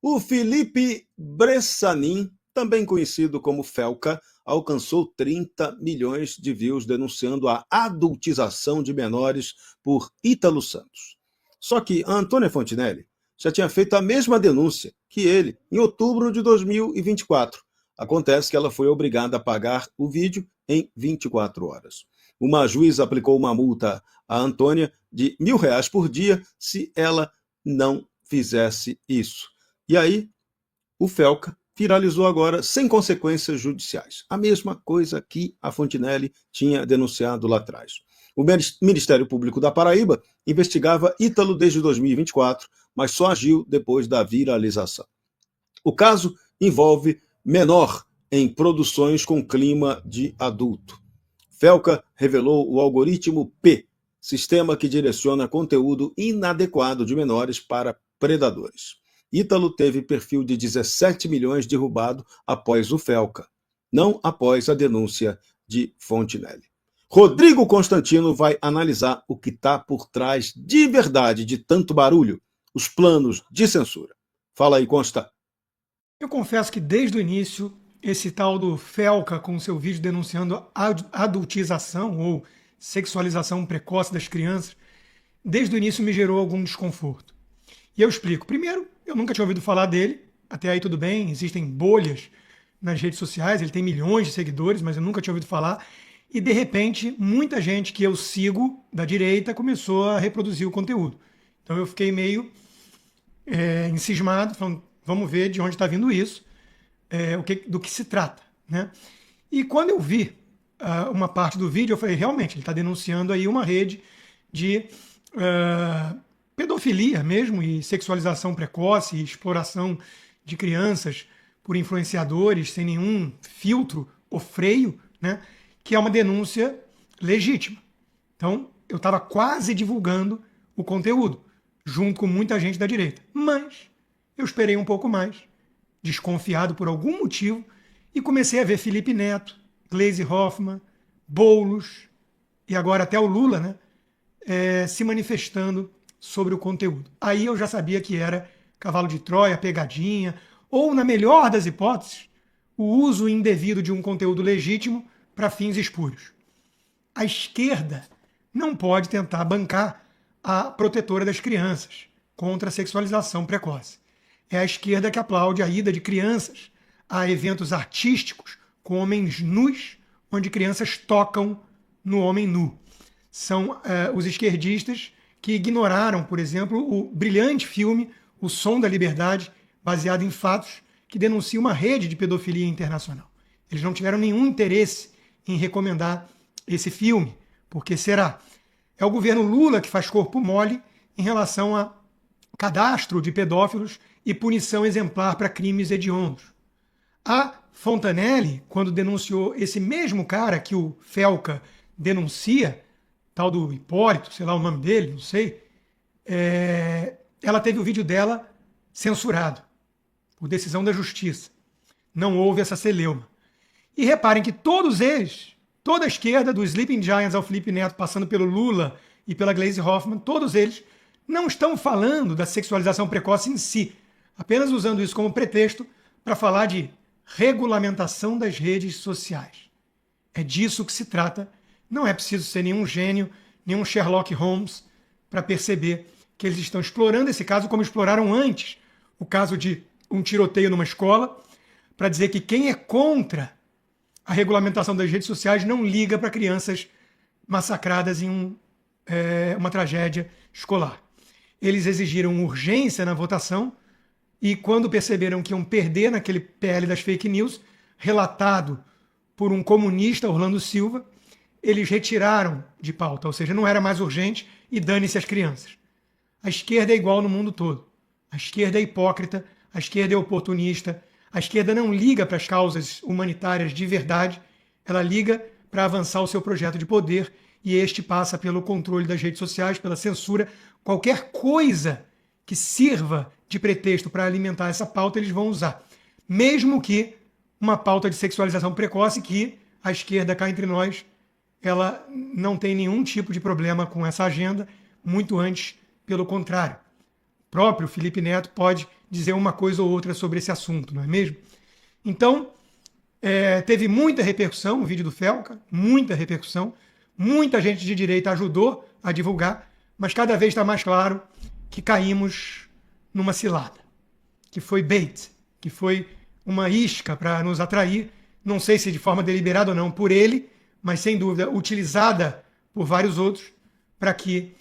O Felipe Bressanin, também conhecido como Felca, alcançou 30 milhões de views denunciando a adultização de menores por Ítalo Santos. Só que a Antônia Fontinelli já tinha feito a mesma denúncia que ele em outubro de 2024. Acontece que ela foi obrigada a pagar o vídeo em 24 horas. Uma juíza aplicou uma multa a Antônia de R$ 1.000 por dia se ela não fizesse isso. E aí, o Felca viralizou agora sem consequências judiciais. A mesma coisa que a Fontinelli tinha denunciado lá atrás. O Ministério Público da Paraíba investigava Ítalo desde 2024, mas só agiu depois da viralização. O caso envolve menor em produções com clima de adulto. Felca revelou o algoritmo P, sistema que direciona conteúdo inadequado de menores para predadores. Ítalo teve perfil de 17 milhões derrubado após o Felca, não após a denúncia de Fontinelli. Rodrigo Constantino vai analisar o que está por trás de verdade de tanto barulho, os planos de censura. Fala aí, Consta. Eu confesso que desde o início, esse tal do Felca com seu vídeo denunciando a adultização ou sexualização precoce das crianças, desde o início me gerou algum desconforto. E eu explico. Primeiro, eu nunca tinha ouvido falar dele, até aí tudo bem, existem bolhas nas redes sociais, ele tem milhões de seguidores, mas eu nunca tinha ouvido falar. E de repente, muita gente que eu sigo da direita começou a reproduzir o conteúdo. Então eu fiquei meio encismado, falando, vamos ver de onde está vindo isso, do que se trata, né? E quando eu vi uma parte do vídeo, eu falei, realmente, ele está denunciando aí uma rede de pedofilia mesmo, e sexualização precoce, e exploração de crianças por influenciadores, sem nenhum filtro ou freio, né? Que é uma denúncia legítima. Então, eu estava quase divulgando o conteúdo, junto com muita gente da direita. Mas eu esperei um pouco mais, desconfiado por algum motivo, e comecei a ver Felipe Neto, Gleisi Hoffmann, Boulos, e agora até o Lula, né, se manifestando sobre o conteúdo. Aí eu já sabia que era cavalo de Troia, pegadinha, ou, na melhor das hipóteses, o uso indevido de um conteúdo legítimo para fins espúrios. A esquerda não pode tentar bancar a protetora das crianças contra a sexualização precoce. É a esquerda que aplaude a ida de crianças a eventos artísticos com homens nus, onde crianças tocam no homem nu. São os esquerdistas que ignoraram, por exemplo, o brilhante filme O Som da Liberdade, baseado em fatos, que denuncia uma rede de pedofilia internacional. Eles não tiveram nenhum interesse em recomendar esse filme, porque será? É o governo Lula que faz corpo mole em relação a cadastro de pedófilos e punição exemplar para crimes hediondos. A Fontanelli, quando denunciou esse mesmo cara que o Felca denuncia, tal do Hipólito, sei lá o nome dele, não sei, ela teve o vídeo dela censurado por decisão da justiça. Não houve essa celeuma. E reparem que todos eles, toda a esquerda, do Sleeping Giants ao Felipe Neto, passando pelo Lula e pela Gleisi Hoffmann, todos eles não estão falando da sexualização precoce em si, apenas usando isso como pretexto para falar de regulamentação das redes sociais. É disso que se trata. Não é preciso ser nenhum gênio, nenhum Sherlock Holmes para perceber que eles estão explorando esse caso como exploraram antes o caso de um tiroteio numa escola, para dizer que quem é contra a regulamentação das redes sociais não liga para crianças massacradas em uma tragédia escolar. Eles exigiram urgência na votação e, quando perceberam que iam perder naquele PL das fake news, relatado por um comunista, Orlando Silva, eles retiraram de pauta, ou seja, não era mais urgente e dane-se as crianças. A esquerda é igual no mundo todo. A esquerda é hipócrita, a esquerda é oportunista, a esquerda não liga para as causas humanitárias de verdade, ela liga para avançar o seu projeto de poder, e este passa pelo controle das redes sociais, pela censura. Qualquer coisa que sirva de pretexto para alimentar essa pauta, eles vão usar. Mesmo que uma pauta de sexualização precoce, que a esquerda, cá entre nós, ela não tem nenhum tipo de problema com essa agenda, muito antes, pelo contrário. O próprio Felipe Neto pode dizer uma coisa ou outra sobre esse assunto, não é mesmo? Então, teve muita repercussão o vídeo do Felca, muita repercussão, muita gente de direita ajudou a divulgar, mas cada vez está mais claro que caímos numa cilada, que foi bait, que foi uma isca para nos atrair, não sei se de forma deliberada ou não por ele, mas sem dúvida utilizada por vários outros para que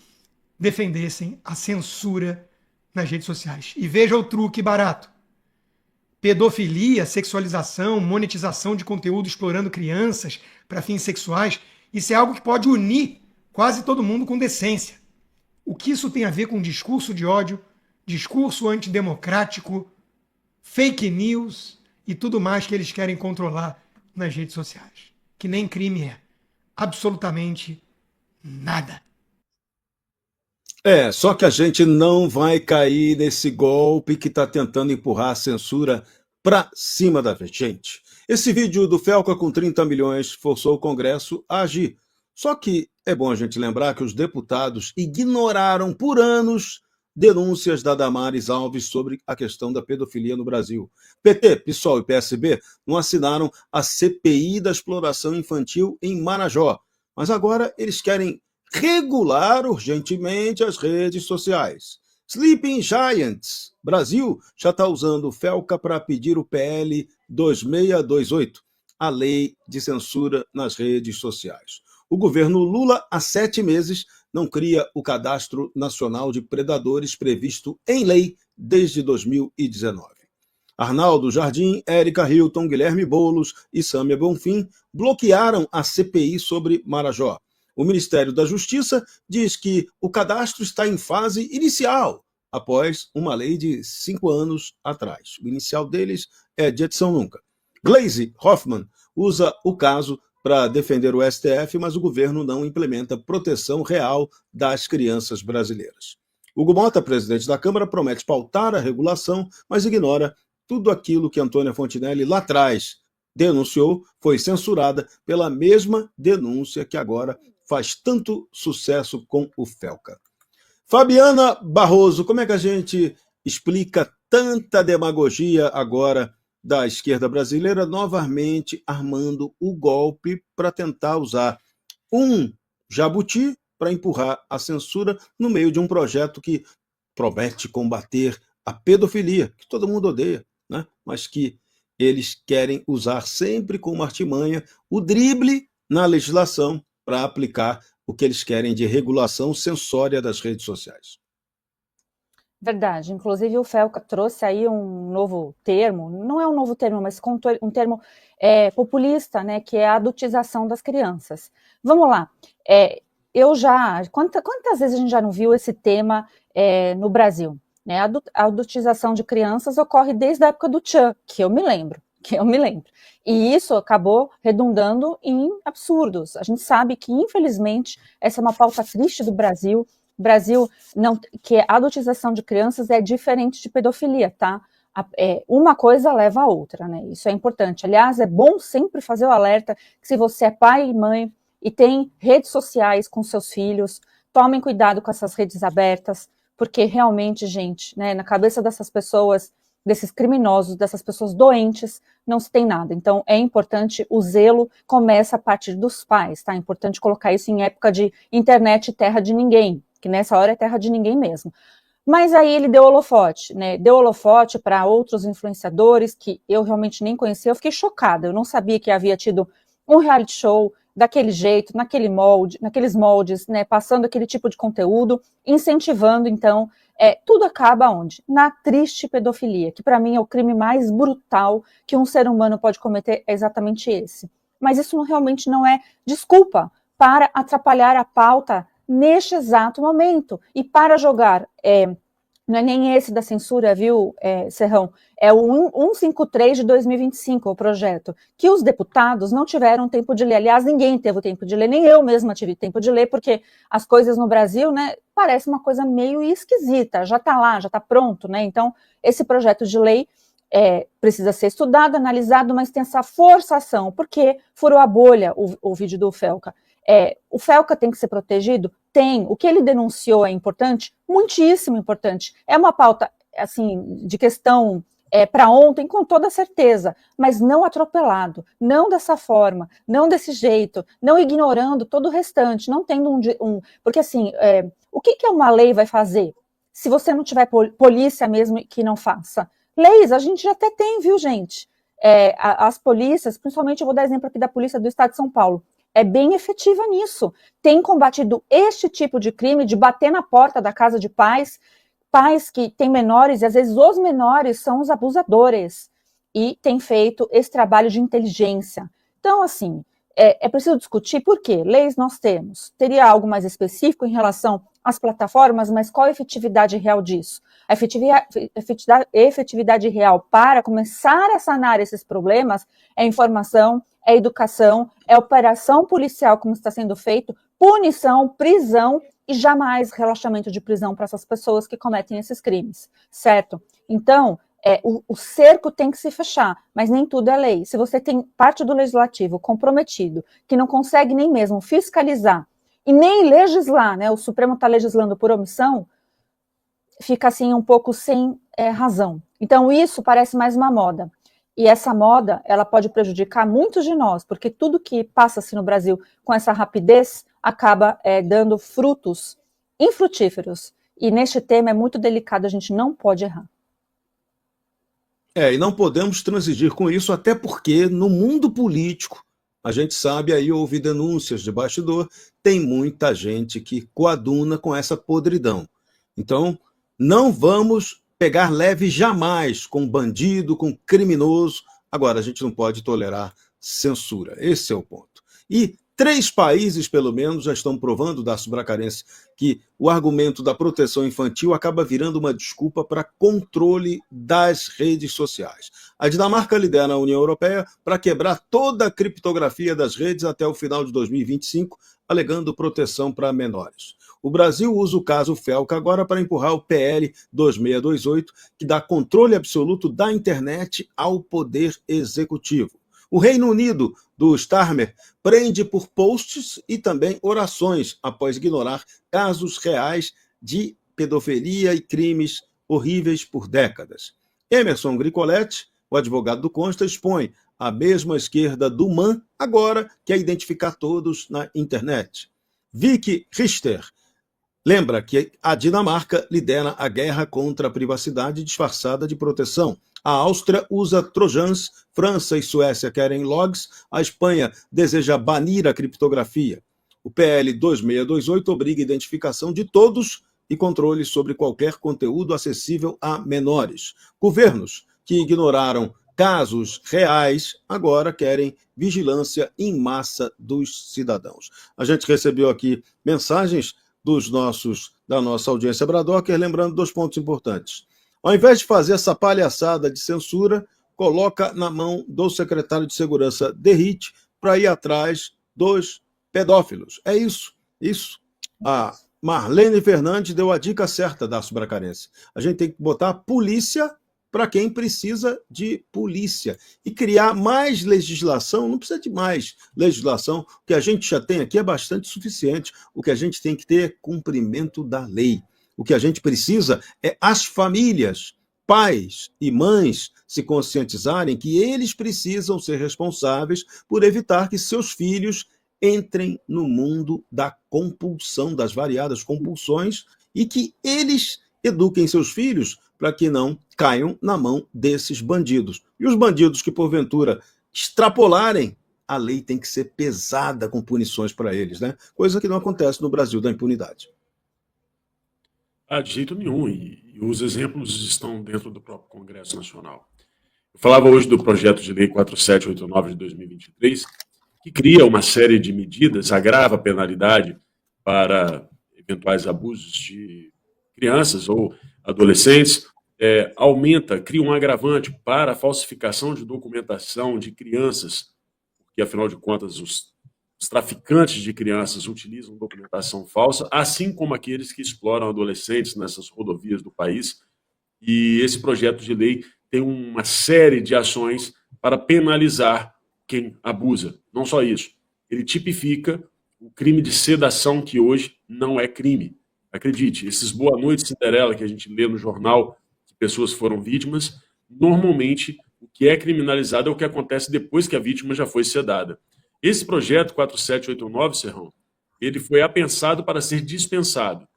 defendessem a censura nas redes sociais. E veja o truque barato. Pedofilia, sexualização, monetização de conteúdo explorando crianças para fins sexuais, isso é algo que pode unir quase todo mundo com decência. O que isso tem a ver com discurso de ódio, discurso antidemocrático, fake news e tudo mais que eles querem controlar nas redes sociais? Que nem crime é. Absolutamente nada. Só que a gente não vai cair nesse golpe que está tentando empurrar a censura para cima da gente. Esse vídeo do Felca com 30 milhões forçou o Congresso a agir. Só que é bom a gente lembrar que os deputados ignoraram por anos denúncias da Damares Alves sobre a questão da pedofilia no Brasil. PT, PSOL e PSB não assinaram a CPI da exploração infantil em Marajó, mas agora eles querem regular urgentemente as redes sociais. Sleeping Giants Brasil já está usando o Felca para pedir o PL 2628, a lei de censura nas redes sociais. O governo Lula, há 7 meses, não cria o Cadastro Nacional de Predadores previsto em lei desde 2019. Arnaldo Jardim, Érica Hilton, Guilherme Boulos e Sâmia Bonfim bloquearam a CPI sobre Marajó. O Ministério da Justiça diz que o cadastro está em fase inicial, após uma lei de 5 anos atrás. O inicial deles é de edição nunca. Gleisi Hoffmann usa o caso para defender o STF, mas o governo não implementa proteção real das crianças brasileiras. Hugo Mota, presidente da Câmara, promete pautar a regulação, mas ignora tudo aquilo que Antônia Fontinelli lá atrás denunciou, foi censurada pela mesma denúncia que agora faz tanto sucesso com o Felca. Fabiana Barroso, como é que a gente explica tanta demagogia agora da esquerda brasileira novamente armando o golpe para tentar usar um jabuti para empurrar a censura no meio de um projeto que promete combater a pedofilia, que todo mundo odeia, né? Mas que eles querem usar sempre como artimanha o drible na legislação para aplicar o que eles querem de regulação censória das redes sociais. Verdade. Inclusive o Felca trouxe aí um novo termo, não é um novo termo, mas um termo populista, né, que é a adultização das crianças. Vamos lá. Quantas vezes a gente já não viu esse tema no Brasil? Né? A adultização de crianças ocorre desde a época do Tchan, que eu me lembro. E isso acabou redundando em absurdos. A gente sabe que, infelizmente, essa é uma pauta triste do Brasil. Que a adultização de crianças é diferente de pedofilia, tá? Uma coisa leva a outra, né? Isso é importante. Aliás, é bom sempre fazer o alerta que se você é pai e mãe e tem redes sociais com seus filhos, tomem cuidado com essas redes abertas, porque realmente, gente, né, na cabeça dessas pessoas, desses criminosos, dessas pessoas doentes, não se tem nada. Então, é importante, o zelo começa a partir dos pais, tá? É importante colocar isso em época de internet terra de ninguém, que nessa hora é terra de ninguém mesmo. Mas aí ele deu holofote, né? Deu holofote para outros influenciadores que eu realmente nem conhecia. Eu fiquei chocada, eu não sabia que havia tido um reality show daquele jeito, naqueles moldes, né? Passando aquele tipo de conteúdo, incentivando, então, tudo acaba onde? Na triste pedofilia, que para mim é o crime mais brutal que um ser humano pode cometer, é exatamente esse. Mas isso realmente não é desculpa para atrapalhar a pauta neste exato momento. E para jogar, não é nem esse da censura, viu, Serrão? É o 153 de 2025, o projeto, que os deputados não tiveram tempo de ler. Aliás, ninguém teve tempo de ler, nem eu mesma tive tempo de ler, porque as coisas no Brasil, né, parece uma coisa meio esquisita. Já está lá, já está pronto, né? Então, esse projeto de lei precisa ser estudado, analisado, mas tem essa forçação, porque furou a bolha o vídeo do Felca. O Felca tem que ser protegido? Tem. O que ele denunciou é importante? Muitíssimo importante. É uma pauta assim, de questão para ontem, com toda certeza, mas não atropelado, não dessa forma, não desse jeito, não ignorando todo o restante, não tendo porque assim, o que uma lei vai fazer se você não tiver polícia mesmo que não faça? Leis a gente já até tem, viu, gente? As polícias, principalmente eu vou dar exemplo aqui da Polícia do Estado de São Paulo, é bem efetiva nisso, tem combatido este tipo de crime, de bater na porta da casa de pais que têm menores, e às vezes os menores são os abusadores, e tem feito esse trabalho de inteligência. Então, assim, é preciso discutir por quê? Leis nós temos. Teria algo mais específico em relação às plataformas, mas qual a efetividade real disso? A efetividade real para começar a sanar esses problemas é informação, é educação, é operação policial, como está sendo feito, punição, prisão, e jamais relaxamento de prisão para essas pessoas que cometem esses crimes, certo? Então, o cerco tem que se fechar, mas nem tudo é lei. Se você tem parte do legislativo comprometido, que não consegue nem mesmo fiscalizar e nem legislar, né? O Supremo está legislando por omissão, fica assim um pouco sem razão. Então, isso parece mais uma moda. E essa moda, ela pode prejudicar muitos de nós, porque tudo que passa-se no Brasil com essa rapidez acaba dando frutos infrutíferos. E neste tema é muito delicado, a gente não pode errar. E não podemos transigir com isso, até porque no mundo político, a gente sabe, aí houve denúncias de bastidor, tem muita gente que coaduna com essa podridão. Então, não vamos pegar leve jamais com bandido, com criminoso. Agora, a gente não pode tolerar censura. Esse é o ponto. E 3 países, pelo menos, já estão provando, Dácio Bracarense, que o argumento da proteção infantil acaba virando uma desculpa para controle das redes sociais. A Dinamarca lidera a União Europeia para quebrar toda a criptografia das redes até o final de 2025, alegando proteção para menores. O Brasil usa o caso Felca agora para empurrar o PL 2628, que dá controle absoluto da internet ao Poder Executivo. O Reino Unido, do Starmer, prende por posts e também orações, após ignorar casos reais de pedofilia e crimes horríveis por décadas. Emerson Gricoletti, o advogado do Consta, expõe a mesma esquerda do MAN agora quer identificar todos na internet. Vicky Richter lembra que a Dinamarca lidera a guerra contra a privacidade disfarçada de proteção. A Áustria usa trojans, França e Suécia querem logs, a Espanha deseja banir a criptografia. O PL 2628 obriga a identificação de todos e controle sobre qualquer conteúdo acessível a menores. Governos que ignoraram casos reais agora querem vigilância em massa dos cidadãos. A gente recebeu aqui mensagens da nossa audiência Bradocker, lembrando 2 pontos importantes. Ao invés de fazer essa palhaçada de censura, coloca na mão do secretário de Segurança Derrite para ir atrás dos pedófilos. É isso. A Marlene Fernandes deu a dica certa, Dácio Bracarense. A gente tem que botar polícia para quem precisa de polícia. E criar mais legislação, não precisa de mais legislação, o que a gente já tem aqui é bastante suficiente. O que a gente tem que ter é cumprimento da lei. O que a gente precisa é as famílias, pais e mães se conscientizarem que eles precisam ser responsáveis por evitar que seus filhos entrem no mundo da compulsão, das variadas compulsões, e que eles eduquem seus filhos para que não caiam na mão desses bandidos. E os bandidos que, porventura, extrapolarem, a lei tem que ser pesada com punições para eles, né? Coisa que não acontece no Brasil da impunidade. De jeito nenhum, e os exemplos estão dentro do próprio Congresso Nacional. Eu falava hoje do projeto de lei 4789 de 2023, que cria uma série de medidas, agrava a penalidade para eventuais abusos de crianças ou adolescentes, cria um agravante para a falsificação de documentação de crianças, porque, afinal de contas, os traficantes de crianças utilizam documentação falsa, assim como aqueles que exploram adolescentes nessas rodovias do país. E esse projeto de lei tem uma série de ações para penalizar quem abusa. Não só isso, ele tipifica o crime de sedação, que hoje não é crime. Acredite, esses Boa Noite Cinderela que a gente lê no jornal, que pessoas foram vítimas, normalmente o que é criminalizado é o que acontece depois que a vítima já foi sedada. Esse projeto 4789, Serrão, ele foi apensado para ser dispensado.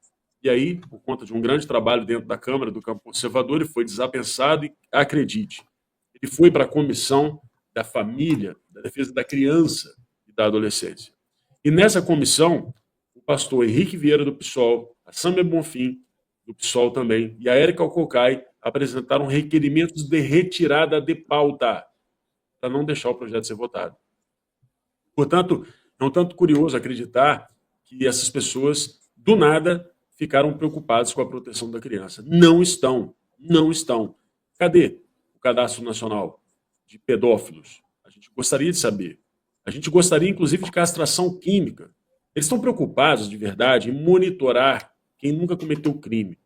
E aí, por conta de um grande trabalho dentro da Câmara do Campo Conservador, ele foi desapensado e, acredite, ele foi para a Comissão da Família, da Defesa da Criança e da Adolescência. E nessa comissão, o pastor Henrique Vieira do PSOL, a Sâmia Bonfim, do PSOL também, e a Érica Alcocai apresentaram requerimentos de retirada de pauta para não deixar o projeto ser votado. Portanto, é um tanto curioso acreditar que essas pessoas, do nada, ficaram preocupadas com a proteção da criança. Não estão. Não estão. Cadê o Cadastro Nacional de Pedófilos? A gente gostaria de saber. A gente gostaria, inclusive, de castração química. Eles estão preocupados, de verdade, em monitorar quem nunca cometeu crime.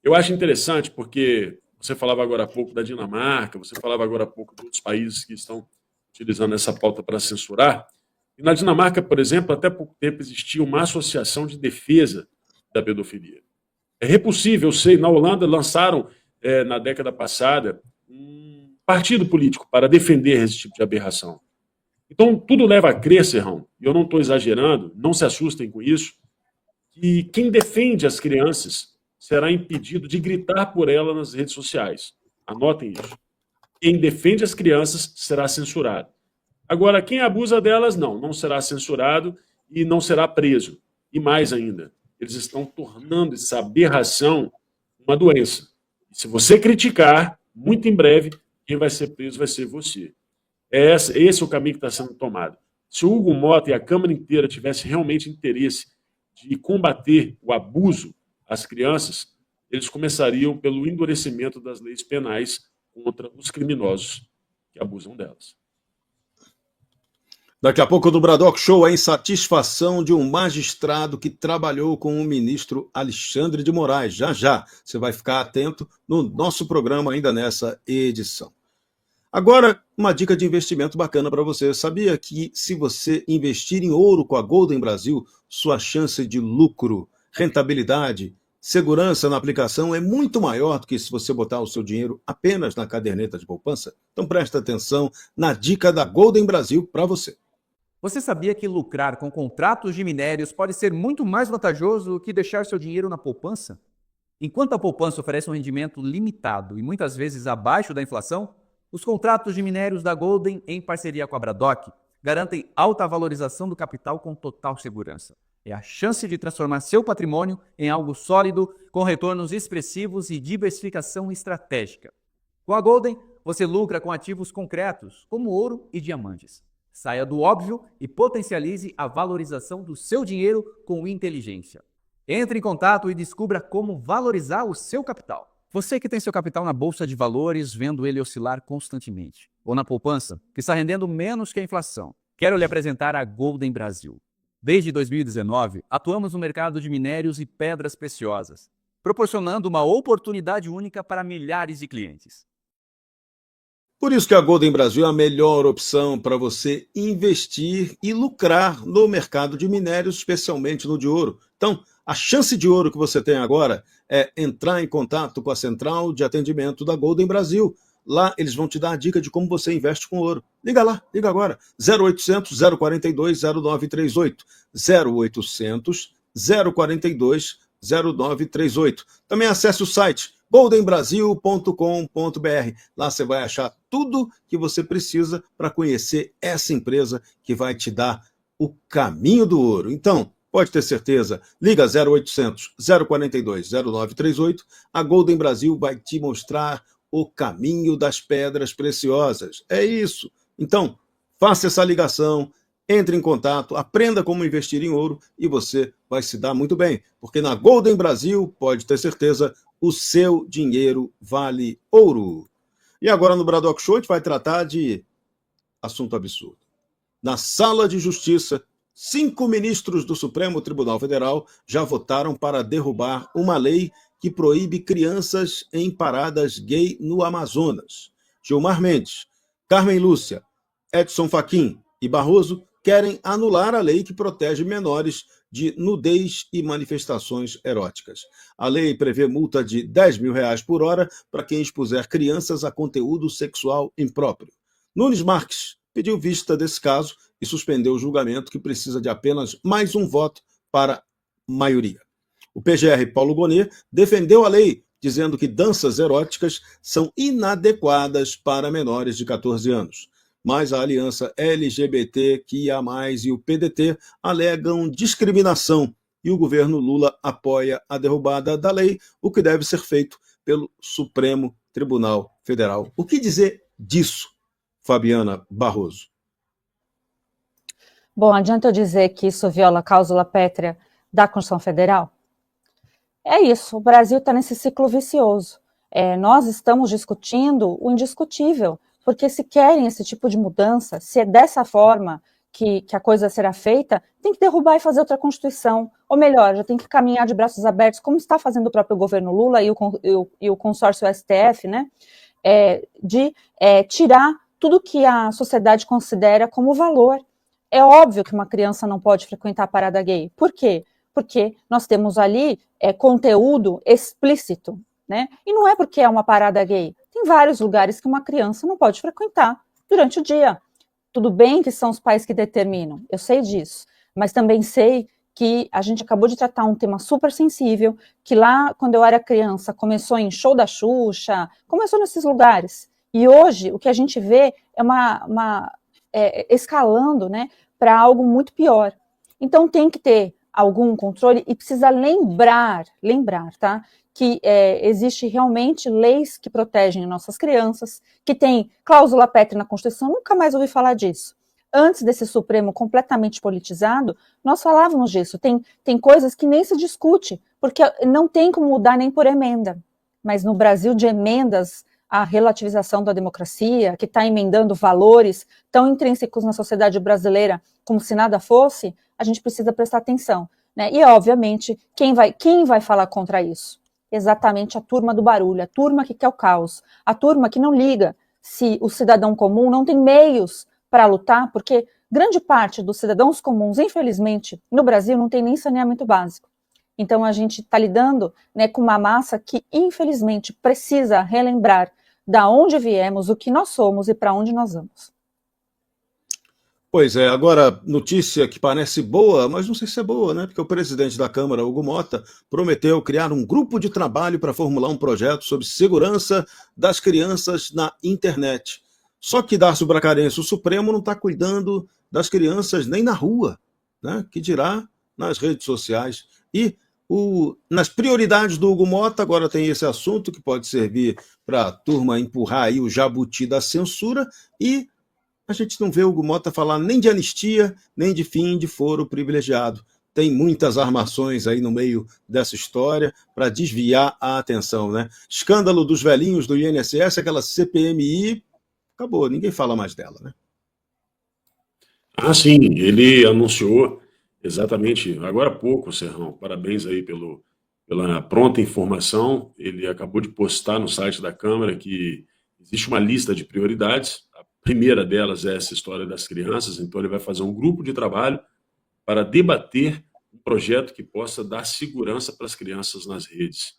Eu acho interessante porque você falava agora há pouco da Dinamarca, você falava agora há pouco de outros países que estão utilizando essa pauta para censurar. E na Dinamarca, por exemplo, até pouco tempo existia uma associação de defesa da pedofilia. É repulsível, eu sei, na Holanda lançaram, na década passada, um partido político para defender esse tipo de aberração. Então, tudo leva a crer, Serrão, e eu não estou exagerando, não se assustem com isso, que quem defende as crianças será impedido de gritar por ela nas redes sociais. Anotem isso. Quem defende as crianças será censurado. Agora, quem abusa delas, não será censurado e não será preso. E mais ainda, eles estão tornando essa aberração uma doença. E se você criticar, muito em breve, quem vai ser preso vai ser você. Esse é o caminho que está sendo tomado. Se o Hugo Mota e a Câmara inteira tivessem realmente interesse de combater o abuso às crianças, eles começariam pelo endurecimento das leis penais contra os criminosos que abusam delas. Daqui a pouco no Bradock Show, a insatisfação de um magistrado que trabalhou com o ministro Alexandre de Moraes. Já, já, você vai ficar atento no nosso programa ainda nessa edição. Agora, uma dica de investimento bacana para você. Sabia que se você investir em ouro com a Golden Brasil, sua chance de lucro, rentabilidade, segurança na aplicação é muito maior do que se você botar o seu dinheiro apenas na caderneta de poupança? Então presta atenção na dica da Golden Brasil para você. Você sabia que lucrar com contratos de minérios pode ser muito mais vantajoso que deixar seu dinheiro na poupança? Enquanto a poupança oferece um rendimento limitado e muitas vezes abaixo da inflação, os contratos de minérios da Golden, em parceria com a Bradock, garantem alta valorização do capital com total segurança. É a chance de transformar seu patrimônio em algo sólido, com retornos expressivos e diversificação estratégica. Com a Golden, você lucra com ativos concretos, como ouro e diamantes. Saia do óbvio e potencialize a valorização do seu dinheiro com inteligência. Entre em contato e descubra como valorizar o seu capital. Você que tem seu capital na Bolsa de Valores, vendo ele oscilar constantemente, ou na poupança, que está rendendo menos que a inflação, quero lhe apresentar a Golden Brasil. Desde 2019, atuamos no mercado de minérios e pedras preciosas, proporcionando uma oportunidade única para milhares de clientes. Por isso que a Golden Brasil é a melhor opção para você investir e lucrar no mercado de minérios, especialmente no de ouro. Então, a chance de ouro que você tem agora é entrar em contato com a central de atendimento da Golden Brasil. Lá eles vão te dar a dica de como você investe com ouro. Liga lá, liga agora. 0800 042 0938. 0800 042 0938. Também acesse o site goldenbrasil.com.br. Lá você vai achar tudo que você precisa para conhecer essa empresa que vai te dar o caminho do ouro. Então, pode ter certeza, liga 0800 042 0938. A Golden Brasil vai te mostrar o caminho das pedras preciosas. É isso. Então, faça essa ligação, entre em contato, aprenda como investir em ouro e você vai se dar muito bem. Porque na Golden Brasil, pode ter certeza, o seu dinheiro vale ouro. E agora no Bradock Show a gente vai tratar de assunto absurdo. Na Sala de Justiça, 5 ministros do Supremo Tribunal Federal já votaram para derrubar uma lei que proíbe crianças em paradas gay no Amazonas. Gilmar Mendes, Carmen Lúcia, Edson Fachin e Barroso querem anular a lei que protege menores de nudez e manifestações eróticas. A lei prevê multa de R$ 10.000 por hora para quem expuser crianças a conteúdo sexual impróprio. Nunes Marques pediu vista desse caso e suspendeu o julgamento, que precisa de apenas mais um voto para maioria. O PGR Paulo Gonet defendeu a lei, dizendo que danças eróticas são inadequadas para menores de 14 anos. Mas a aliança LGBTQIA+, e o PDT alegam discriminação e o governo Lula apoia a derrubada da lei, o que deve ser feito pelo Supremo Tribunal Federal. O que dizer disso, Fabiana Barroso? Bom, adianta eu dizer que isso viola a cláusula pétrea da Constituição Federal? É isso, o Brasil está nesse ciclo vicioso. Nós estamos discutindo o indiscutível, porque se querem esse tipo de mudança, se é dessa forma que a coisa será feita, tem que derrubar e fazer outra Constituição. Ou melhor, já tem que caminhar de braços abertos, como está fazendo o próprio governo Lula e o consórcio STF, né? De tirar tudo que a sociedade considera como valor. É óbvio que uma criança não pode frequentar a parada gay. Por quê? Porque nós temos ali conteúdo explícito, né? E não é porque é uma parada gay. Tem vários lugares que uma criança não pode frequentar durante o dia. Tudo bem que são os pais que determinam, eu sei disso, mas também sei que a gente acabou de tratar um tema super sensível, que lá, quando eu era criança, começou em show da Xuxa, começou nesses lugares. E hoje, o que a gente vê é escalando, né, para algo muito pior. Então, tem que ter algum controle e precisa lembrar, tá, que existe realmente leis que protegem nossas crianças, que tem cláusula pétrea na Constituição, nunca mais ouvi falar disso. Antes desse Supremo completamente politizado, nós falávamos disso. Tem coisas que nem se discute, porque não tem como mudar nem por emenda. Mas no Brasil de emendas, a relativização da democracia, que está emendando valores tão intrínsecos na sociedade brasileira como se nada fosse, a gente precisa prestar atenção, né? E, obviamente, quem vai falar contra isso? Exatamente a turma do barulho, a turma que quer o caos, a turma que não liga se o cidadão comum não tem meios para lutar, porque grande parte dos cidadãos comuns, infelizmente, no Brasil não tem nem saneamento básico. Então a gente está lidando, né, com uma massa que, infelizmente, precisa relembrar da onde viemos, o que nós somos e para onde nós vamos. Pois é, agora, notícia que parece boa, mas não sei se é boa, né? Porque o presidente da Câmara, Hugo Mota, prometeu criar um grupo de trabalho para formular um projeto sobre segurança das crianças na internet. Só que Darcy Bracarense, o Supremo, não está cuidando das crianças nem na rua, né? Que dirá nas redes sociais. E nas prioridades do Hugo Mota, agora tem esse assunto que pode servir para a turma empurrar aí o jabuti da censura, e a gente não vê o Hugo Mota falar nem de anistia, nem de fim de foro privilegiado. Tem muitas armações aí no meio dessa história para desviar a atenção, né? Escândalo dos velhinhos do INSS, aquela CPMI, acabou, ninguém fala mais dela, né? Ah, sim, ele anunciou exatamente agora há pouco, Serrão. Parabéns aí pela pronta informação. Ele acabou de postar no site da Câmara que existe uma lista de prioridades. A primeira delas é essa história das crianças, então ele vai fazer um grupo de trabalho para debater um projeto que possa dar segurança para as crianças nas redes.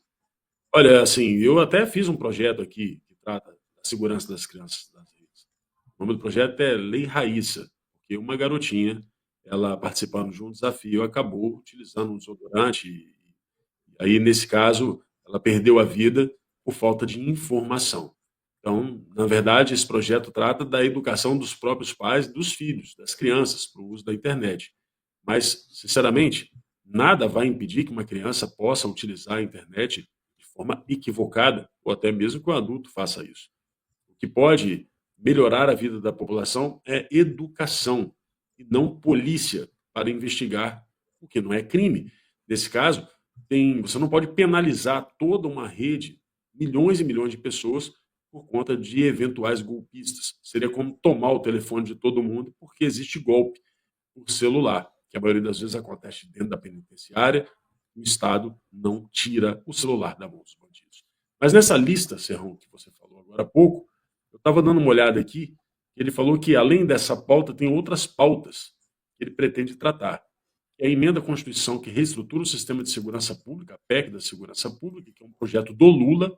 Olha, assim, eu até fiz um projeto aqui que trata da segurança das crianças nas redes. O nome do projeto é Lei Raíssa, porque uma garotinha, ela participando de um desafio, acabou utilizando um desodorante e aí, nesse caso, ela perdeu a vida por falta de informação. Então, na verdade, esse projeto trata da educação dos próprios pais, dos filhos, das crianças, para o uso da internet. Mas, sinceramente, nada vai impedir que uma criança possa utilizar a internet de forma equivocada, ou até mesmo que o adulto faça isso. O que pode melhorar a vida da população é educação, e não polícia para investigar o que não é crime. Nesse caso, você não pode penalizar toda uma rede, milhões e milhões de pessoas, por conta de eventuais golpistas. Seria como tomar o telefone de todo mundo, porque existe golpe por celular, que a maioria das vezes acontece dentro da penitenciária. O Estado não tira o celular da mão dos bandidos. Mas nessa lista, Serrão, que você falou agora há pouco, eu estava dando uma olhada aqui, ele falou que além dessa pauta tem outras pautas que ele pretende tratar. que é a emenda à Constituição que reestrutura o sistema de segurança pública, a PEC da segurança pública, que é um projeto do Lula,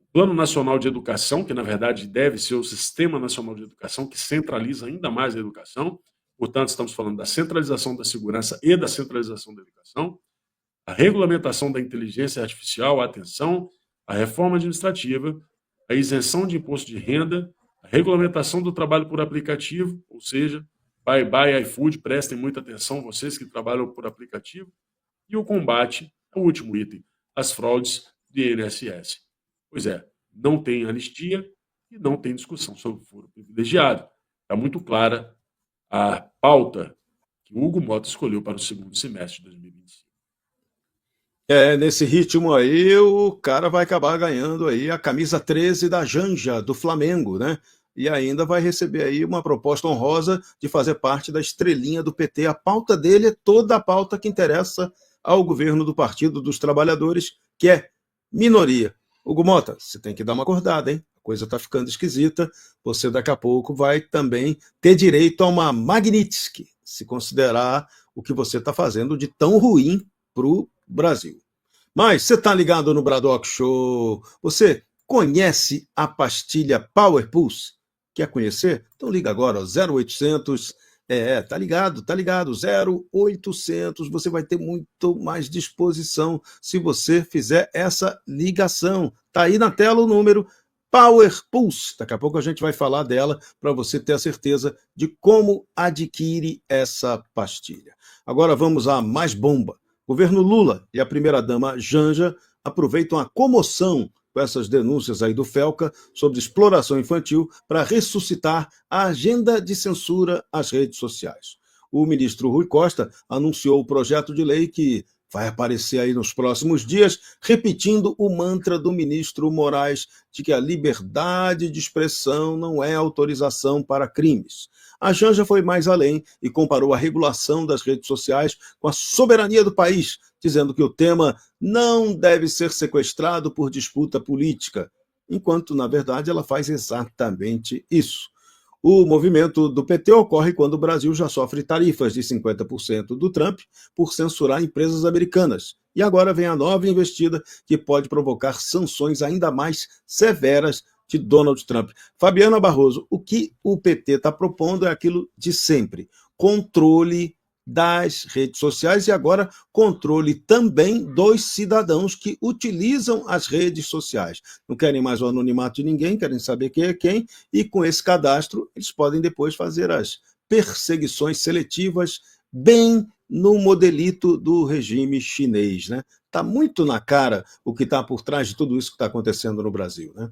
o Plano Nacional de Educação, que na verdade deve ser o Sistema Nacional de Educação, que centraliza ainda mais a educação. Portanto, estamos falando da centralização da segurança e da centralização da educação, a regulamentação da inteligência artificial, atenção, a reforma administrativa, a isenção de imposto de renda, a regulamentação do trabalho por aplicativo, ou seja, bye bye iFood, prestem muita atenção vocês que trabalham por aplicativo, e o combate, é o último item, às fraudes do INSS. Pois é, não tem anistia e não tem discussão sobre foro privilegiado. Está muito clara a pauta que o Hugo Mota escolheu para o segundo semestre de 2025. Nesse ritmo aí, o cara vai acabar ganhando aí a camisa 13 da Janja, do Flamengo, né? E ainda vai receber aí uma proposta honrosa de fazer parte da estrelinha do PT. A pauta dele é toda a pauta que interessa ao governo do Partido dos Trabalhadores, que é minoria. Hugo Mota, você tem que dar uma acordada, hein? A coisa está ficando esquisita. Você daqui a pouco vai também ter direito a uma Magnitsky, se considerar o que você está fazendo de tão ruim para o Brasil. Mas você está ligado no Bradock Show? Você conhece a pastilha Power Pulse? Quer conhecer? Então liga agora, ó, 0800. Tá ligado, 0800. Você vai ter muito mais disposição se você fizer essa ligação. Tá aí na tela o número Power Pulse. Daqui a pouco a gente vai falar dela para você ter a certeza de como adquire essa pastilha. Agora vamos a mais bomba. O governo Lula e a primeira-dama Janja aproveitam a comoção com essas denúncias aí do Felca sobre exploração infantil para ressuscitar a agenda de censura às redes sociais. O ministro Rui Costa anunciou o projeto de lei que vai aparecer aí nos próximos dias, repetindo o mantra do ministro Moraes de que a liberdade de expressão não é autorização para crimes. A Janja foi mais além e comparou a regulação das redes sociais com a soberania do país, dizendo que o tema não deve ser sequestrado por disputa política, enquanto, na verdade, ela faz exatamente isso. O movimento do PT ocorre quando o Brasil já sofre tarifas de 50% do Trump por censurar empresas americanas. E agora vem a nova investida que pode provocar sanções ainda mais severas de Donald Trump. Fabiana Barroso, o que o PT está propondo é aquilo de sempre: controle das redes sociais e agora controle também dos cidadãos que utilizam as redes sociais. Não querem mais o anonimato de ninguém, querem saber quem é quem, e com esse cadastro eles podem depois fazer as perseguições seletivas bem no modelito do regime chinês, né? Está muito na cara o que está por trás de tudo isso que está acontecendo no Brasil, né?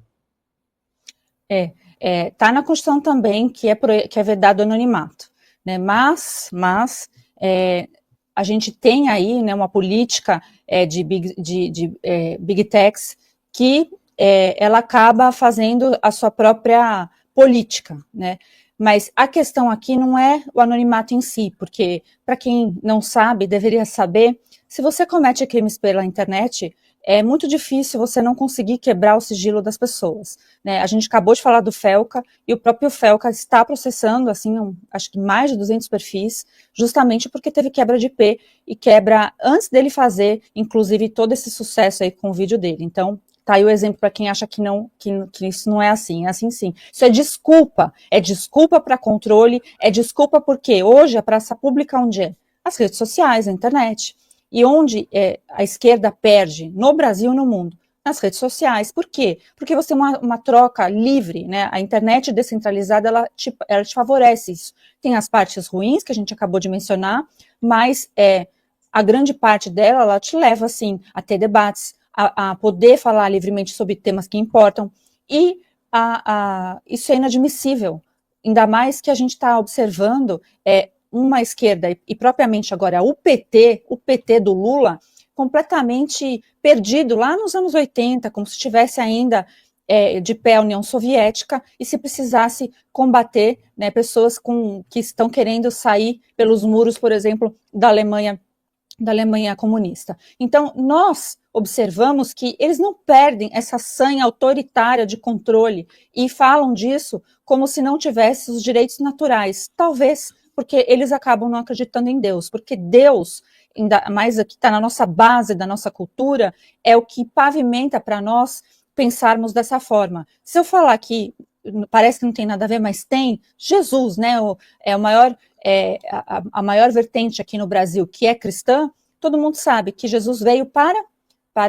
Tá na Constituição também que é vedado o anonimato, né? Mas a gente tem aí, né, uma política de big techs que ela acaba fazendo a sua própria política, né? Mas a questão aqui não é o anonimato em si, porque, para quem não sabe, deveria saber, se você comete crimes pela internet, é muito difícil você não conseguir quebrar o sigilo das pessoas, né? A gente acabou de falar do Felca, e o próprio Felca está processando, assim, acho que mais de 200 perfis, justamente porque teve quebra de IP, e quebra antes dele fazer, inclusive, todo esse sucesso aí com o vídeo dele. Então, tá aí o exemplo para quem acha que isso não é assim sim. Isso é desculpa para controle, é desculpa porque hoje a praça pública onde é? As redes sociais, a internet. E onde a esquerda perde no Brasil e no mundo? Nas redes sociais. Por quê? Porque você tem uma troca livre, né? A internet descentralizada, ela te favorece isso. Tem as partes ruins, que a gente acabou de mencionar, mas a grande parte dela, ela te leva, assim, a ter debates, a poder falar livremente sobre temas que importam, e isso é inadmissível, ainda mais que a gente está observando uma esquerda, e propriamente agora o PT do Lula, completamente perdido lá nos anos 80, como se estivesse ainda de pé a União Soviética, e se precisasse combater, né, pessoas que estão querendo sair pelos muros, por exemplo, da Alemanha comunista. Então, nós observamos que eles não perdem essa sanha autoritária de controle e falam disso como se não tivesse os direitos naturais. Talvez porque eles acabam não acreditando em Deus, porque Deus, ainda mais aqui está na nossa base da nossa cultura, é o que pavimenta para nós pensarmos dessa forma. Se eu falar que parece que não tem nada a ver, mas tem, Jesus, né, é o maior, a maior vertente aqui no Brasil, que é cristã, todo mundo sabe que Jesus veio para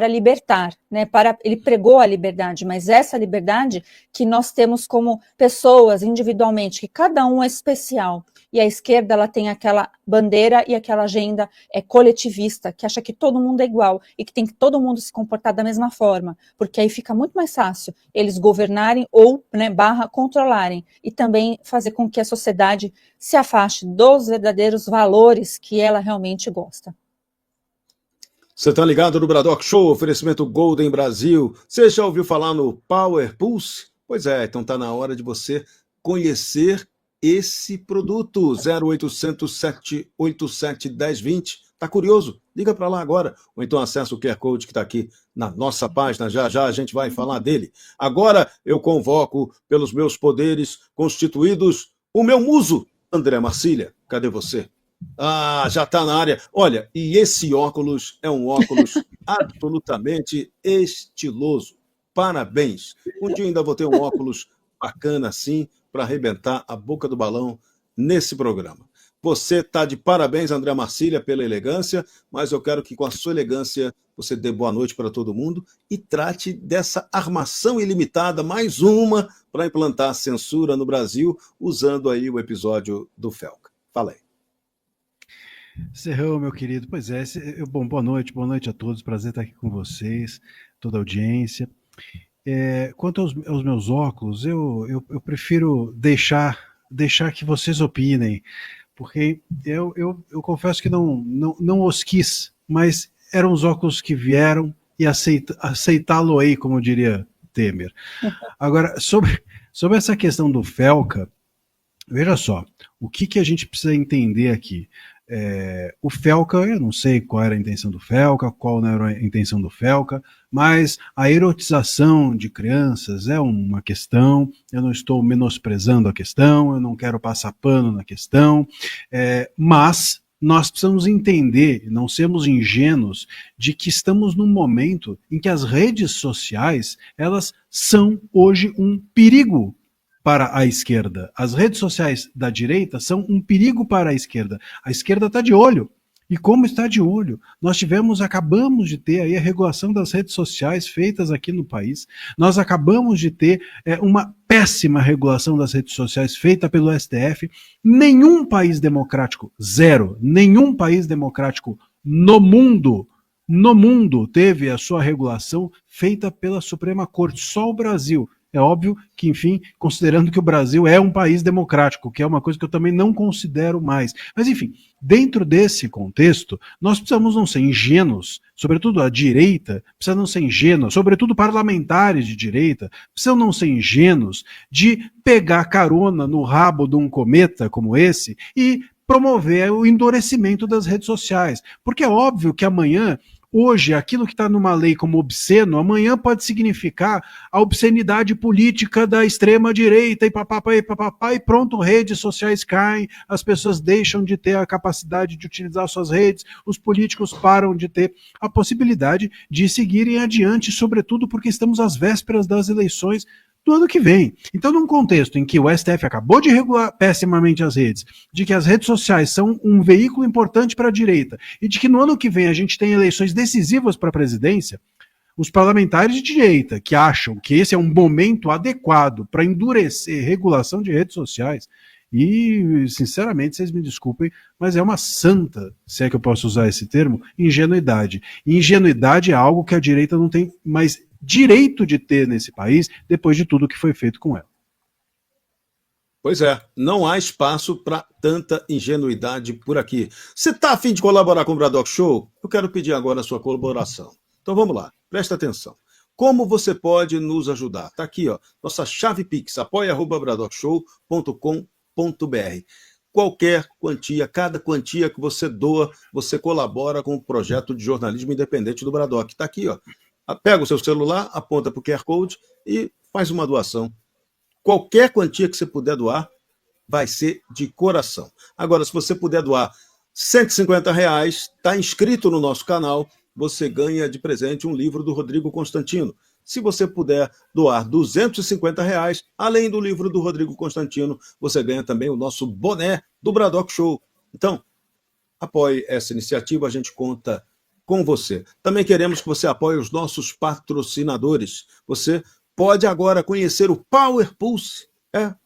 libertar, né? Ele pregou a liberdade, mas essa liberdade que nós temos como pessoas individualmente, que cada um é especial. E a esquerda, ela tem aquela bandeira e aquela agenda coletivista, que acha que todo mundo é igual e que tem que todo mundo se comportar da mesma forma, porque aí fica muito mais fácil eles governarem ou, né, barra controlarem, e também fazer com que a sociedade se afaste dos verdadeiros valores que ela realmente gosta. Você está ligado no Bradock Show, oferecimento Golden Brasil. Você já ouviu falar no Power Pulse? Pois é, então está na hora de você conhecer esse produto. 0800 787 1020. Tá curioso? Liga para lá agora. Ou então acessa o QR Code que está aqui na nossa página. Já já a gente vai falar dele. Agora eu convoco, pelos meus poderes constituídos, o meu muso, André Marcília. Cadê você? Ah, já está na área. Olha, e esse óculos é um óculos absolutamente estiloso. Parabéns. Um dia ainda vou ter um óculos bacana assim para arrebentar a boca do balão nesse programa. Você está de parabéns, André Marcília, pela elegância, mas eu quero que com a sua elegância você dê boa noite para todo mundo e trate dessa armação ilimitada, mais uma, para implantar censura no Brasil, usando aí o episódio do Felca. Fala aí. Serrão, meu querido, pois é, bom, boa noite a todos, prazer estar aqui com vocês, toda a audiência. Quanto aos meus óculos, eu prefiro deixar que vocês opinem, porque eu confesso que não os quis, mas eram os óculos que vieram e aceitá-lo-ei, como diria Temer. Agora, sobre essa questão do Felca, veja só, o que a gente precisa entender aqui? O Felca, eu não sei qual era a intenção do Felca, qual não era a intenção do Felca, mas a erotização de crianças é uma questão, eu não estou menosprezando a questão, eu não quero passar pano na questão, mas nós precisamos entender, não sermos ingênuos, de que estamos num momento em que as redes sociais, elas são hoje um perigo para a esquerda. As redes sociais da direita são um perigo para a esquerda. A esquerda está de olho. E como está de olho? Acabamos de ter aí a regulação das redes sociais feitas aqui no país. Nós acabamos de ter uma péssima regulação das redes sociais feita pelo STF. Nenhum país democrático, zero, nenhum país democrático no mundo teve a sua regulação feita pela Suprema Corte. Só o Brasil. É óbvio que, enfim, considerando que o Brasil é um país democrático, que é uma coisa que eu também não considero mais. Mas, enfim, dentro desse contexto, nós precisamos não ser ingênuos, sobretudo a direita, precisa não ser ingênua, sobretudo parlamentares de direita, precisam não ser ingênuos de pegar carona no rabo de um cometa como esse e promover o endurecimento das redes sociais. Porque é óbvio que amanhã, hoje, aquilo que está numa lei como obsceno, amanhã pode significar a obscenidade política da extrema-direita e pronto, redes sociais caem, as pessoas deixam de ter a capacidade de utilizar suas redes, os políticos param de ter a possibilidade de seguirem adiante, sobretudo porque estamos às vésperas das eleições do ano que vem. Então, num contexto em que o STF acabou de regular pessimamente as redes, de que as redes sociais são um veículo importante para a direita, e de que no ano que vem a gente tem eleições decisivas para a presidência, os parlamentares de direita que acham que esse é um momento adequado para endurecer regulação de redes sociais, e, sinceramente, vocês me desculpem, mas é uma santa, se é que eu posso usar esse termo, ingenuidade. E ingenuidade é algo que a direita não tem mais direito de ter nesse país, depois de tudo que foi feito com ela. Pois é, não há espaço para tanta ingenuidade por aqui. Você está a fim de colaborar com o Bradock Show? Eu quero pedir agora a sua colaboração. Então vamos lá, presta atenção. Como você pode nos ajudar? Está aqui, ó, nossa chave Pix, apoia@bradockshow.com.br. Qualquer quantia, cada quantia que você doa, você colabora com o projeto de jornalismo independente do Bradock. Está aqui, ó. Pega o seu celular, aponta para o QR Code e faz uma doação. Qualquer quantia que você puder doar, vai ser de coração. Agora, se você puder doar R$ 150, está inscrito no nosso canal, você ganha de presente um livro do Rodrigo Constantino. Se você puder doar R$ 250, além do livro do Rodrigo Constantino, você ganha também o nosso boné do Bradock Show. Então, apoie essa iniciativa, a gente conta com você. Também queremos que você apoie os nossos patrocinadores. Você pode agora conhecer o Power Pulse.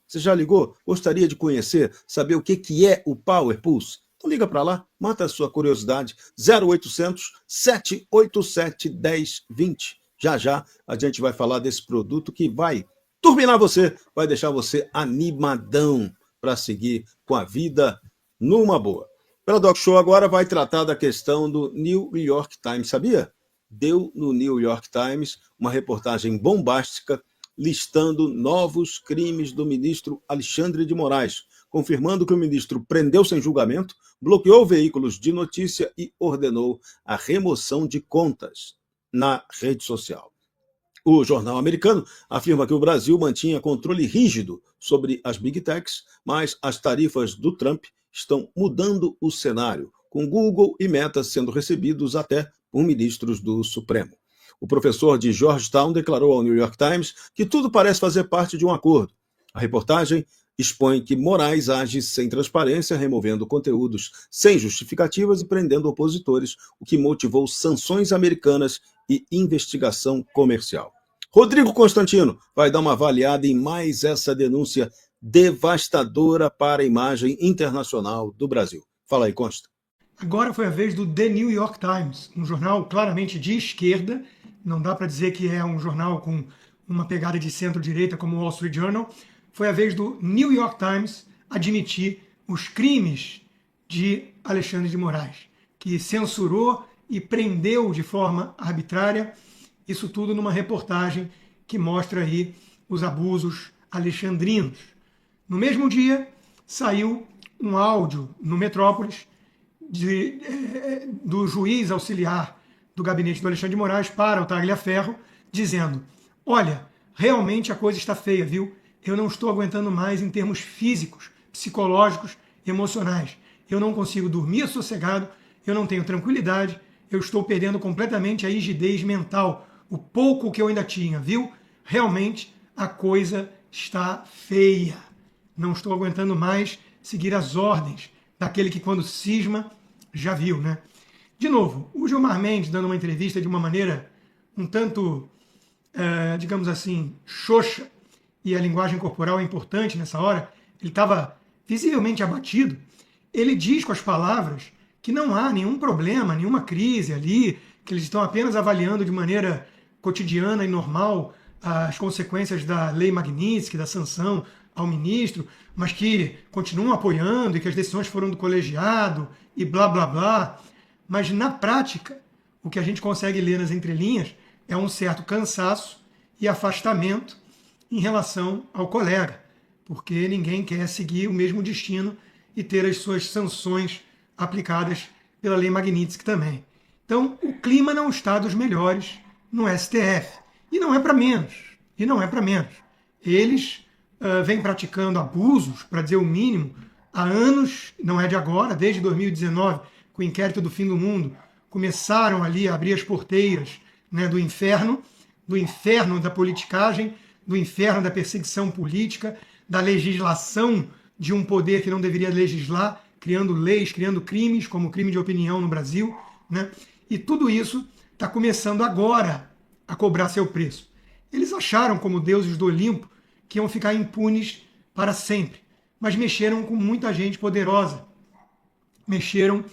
Você já ligou? Gostaria de conhecer, saber o que é o Power Pulse? Então liga para lá, mata a sua curiosidade. 0800 787 1020. Já já a gente vai falar desse produto que vai turbinar você, vai deixar você animadão para seguir com a vida numa boa. O Bradock Show agora vai tratar da questão do New York Times, sabia? Deu no New York Times uma reportagem bombástica listando novos crimes do ministro Alexandre de Moraes, confirmando que o ministro prendeu sem julgamento, bloqueou veículos de notícia e ordenou a remoção de contas na rede social. O jornal americano afirma que o Brasil mantinha controle rígido sobre as Big Techs, mas as tarifas do Trump estão mudando o cenário, com Google e Meta sendo recebidos até por ministros do Supremo. O professor de Georgetown declarou ao New York Times que tudo parece fazer parte de um acordo. A reportagem expõe que Moraes age sem transparência, removendo conteúdos sem justificativas e prendendo opositores, o que motivou sanções americanas e investigação comercial. Rodrigo Constantino vai dar uma avaliada em mais essa denúncia devastadora para a imagem internacional do Brasil. Fala aí, Consta. Agora foi a vez do The New York Times, um jornal claramente de esquerda. Não dá para dizer que é um jornal com uma pegada de centro-direita como o Wall Street Journal. Foi a vez do New York Times admitir os crimes de Alexandre de Moraes, que censurou e prendeu de forma arbitrária, isso tudo numa reportagem que mostra aí os abusos alexandrinos. No mesmo dia, saiu um áudio no Metrópolis do juiz auxiliar do gabinete do Alexandre de Moraes para o Tagliaferro, dizendo: olha, realmente a coisa está feia, viu? Eu não estou aguentando mais em termos físicos, psicológicos, emocionais. Eu não consigo dormir sossegado, eu não tenho tranquilidade, eu estou perdendo completamente a rigidez mental, o pouco que eu ainda tinha, viu? Realmente a coisa está feia. Não estou aguentando mais seguir as ordens daquele que quando cisma já viu, né? De novo, o Gilmar Mendes dando uma entrevista de uma maneira um tanto, digamos assim, xoxa, e a linguagem corporal é importante nessa hora, ele estava visivelmente abatido. Ele diz com as palavras que não há nenhum problema, nenhuma crise ali, que eles estão apenas avaliando de maneira cotidiana e normal as consequências da lei Magnitsky, da sanção ao ministro, mas que continuam apoiando e que as decisões foram do colegiado e blá, blá, blá. Mas, na prática, o que a gente consegue ler nas entrelinhas é um certo cansaço e afastamento em relação ao colega, porque ninguém quer seguir o mesmo destino e ter as suas sanções aplicadas pela lei Magnitsky também. Então, o clima não está dos melhores no STF. E não é para menos. E não é para menos. Eles vêm praticando abusos, para dizer o mínimo, há anos, não é de agora, desde 2019, com o inquérito do fim do mundo, começaram ali a abrir as porteiras, né, do inferno da politicagem, do inferno da perseguição política, da legislação de um poder que não deveria legislar, criando leis, criando crimes, como o crime de opinião no Brasil, né? E tudo isso está começando agora a cobrar seu preço. Eles acharam, como deuses do Olimpo, que iam ficar impunes para sempre, mas mexeram com muita gente poderosa, mexeram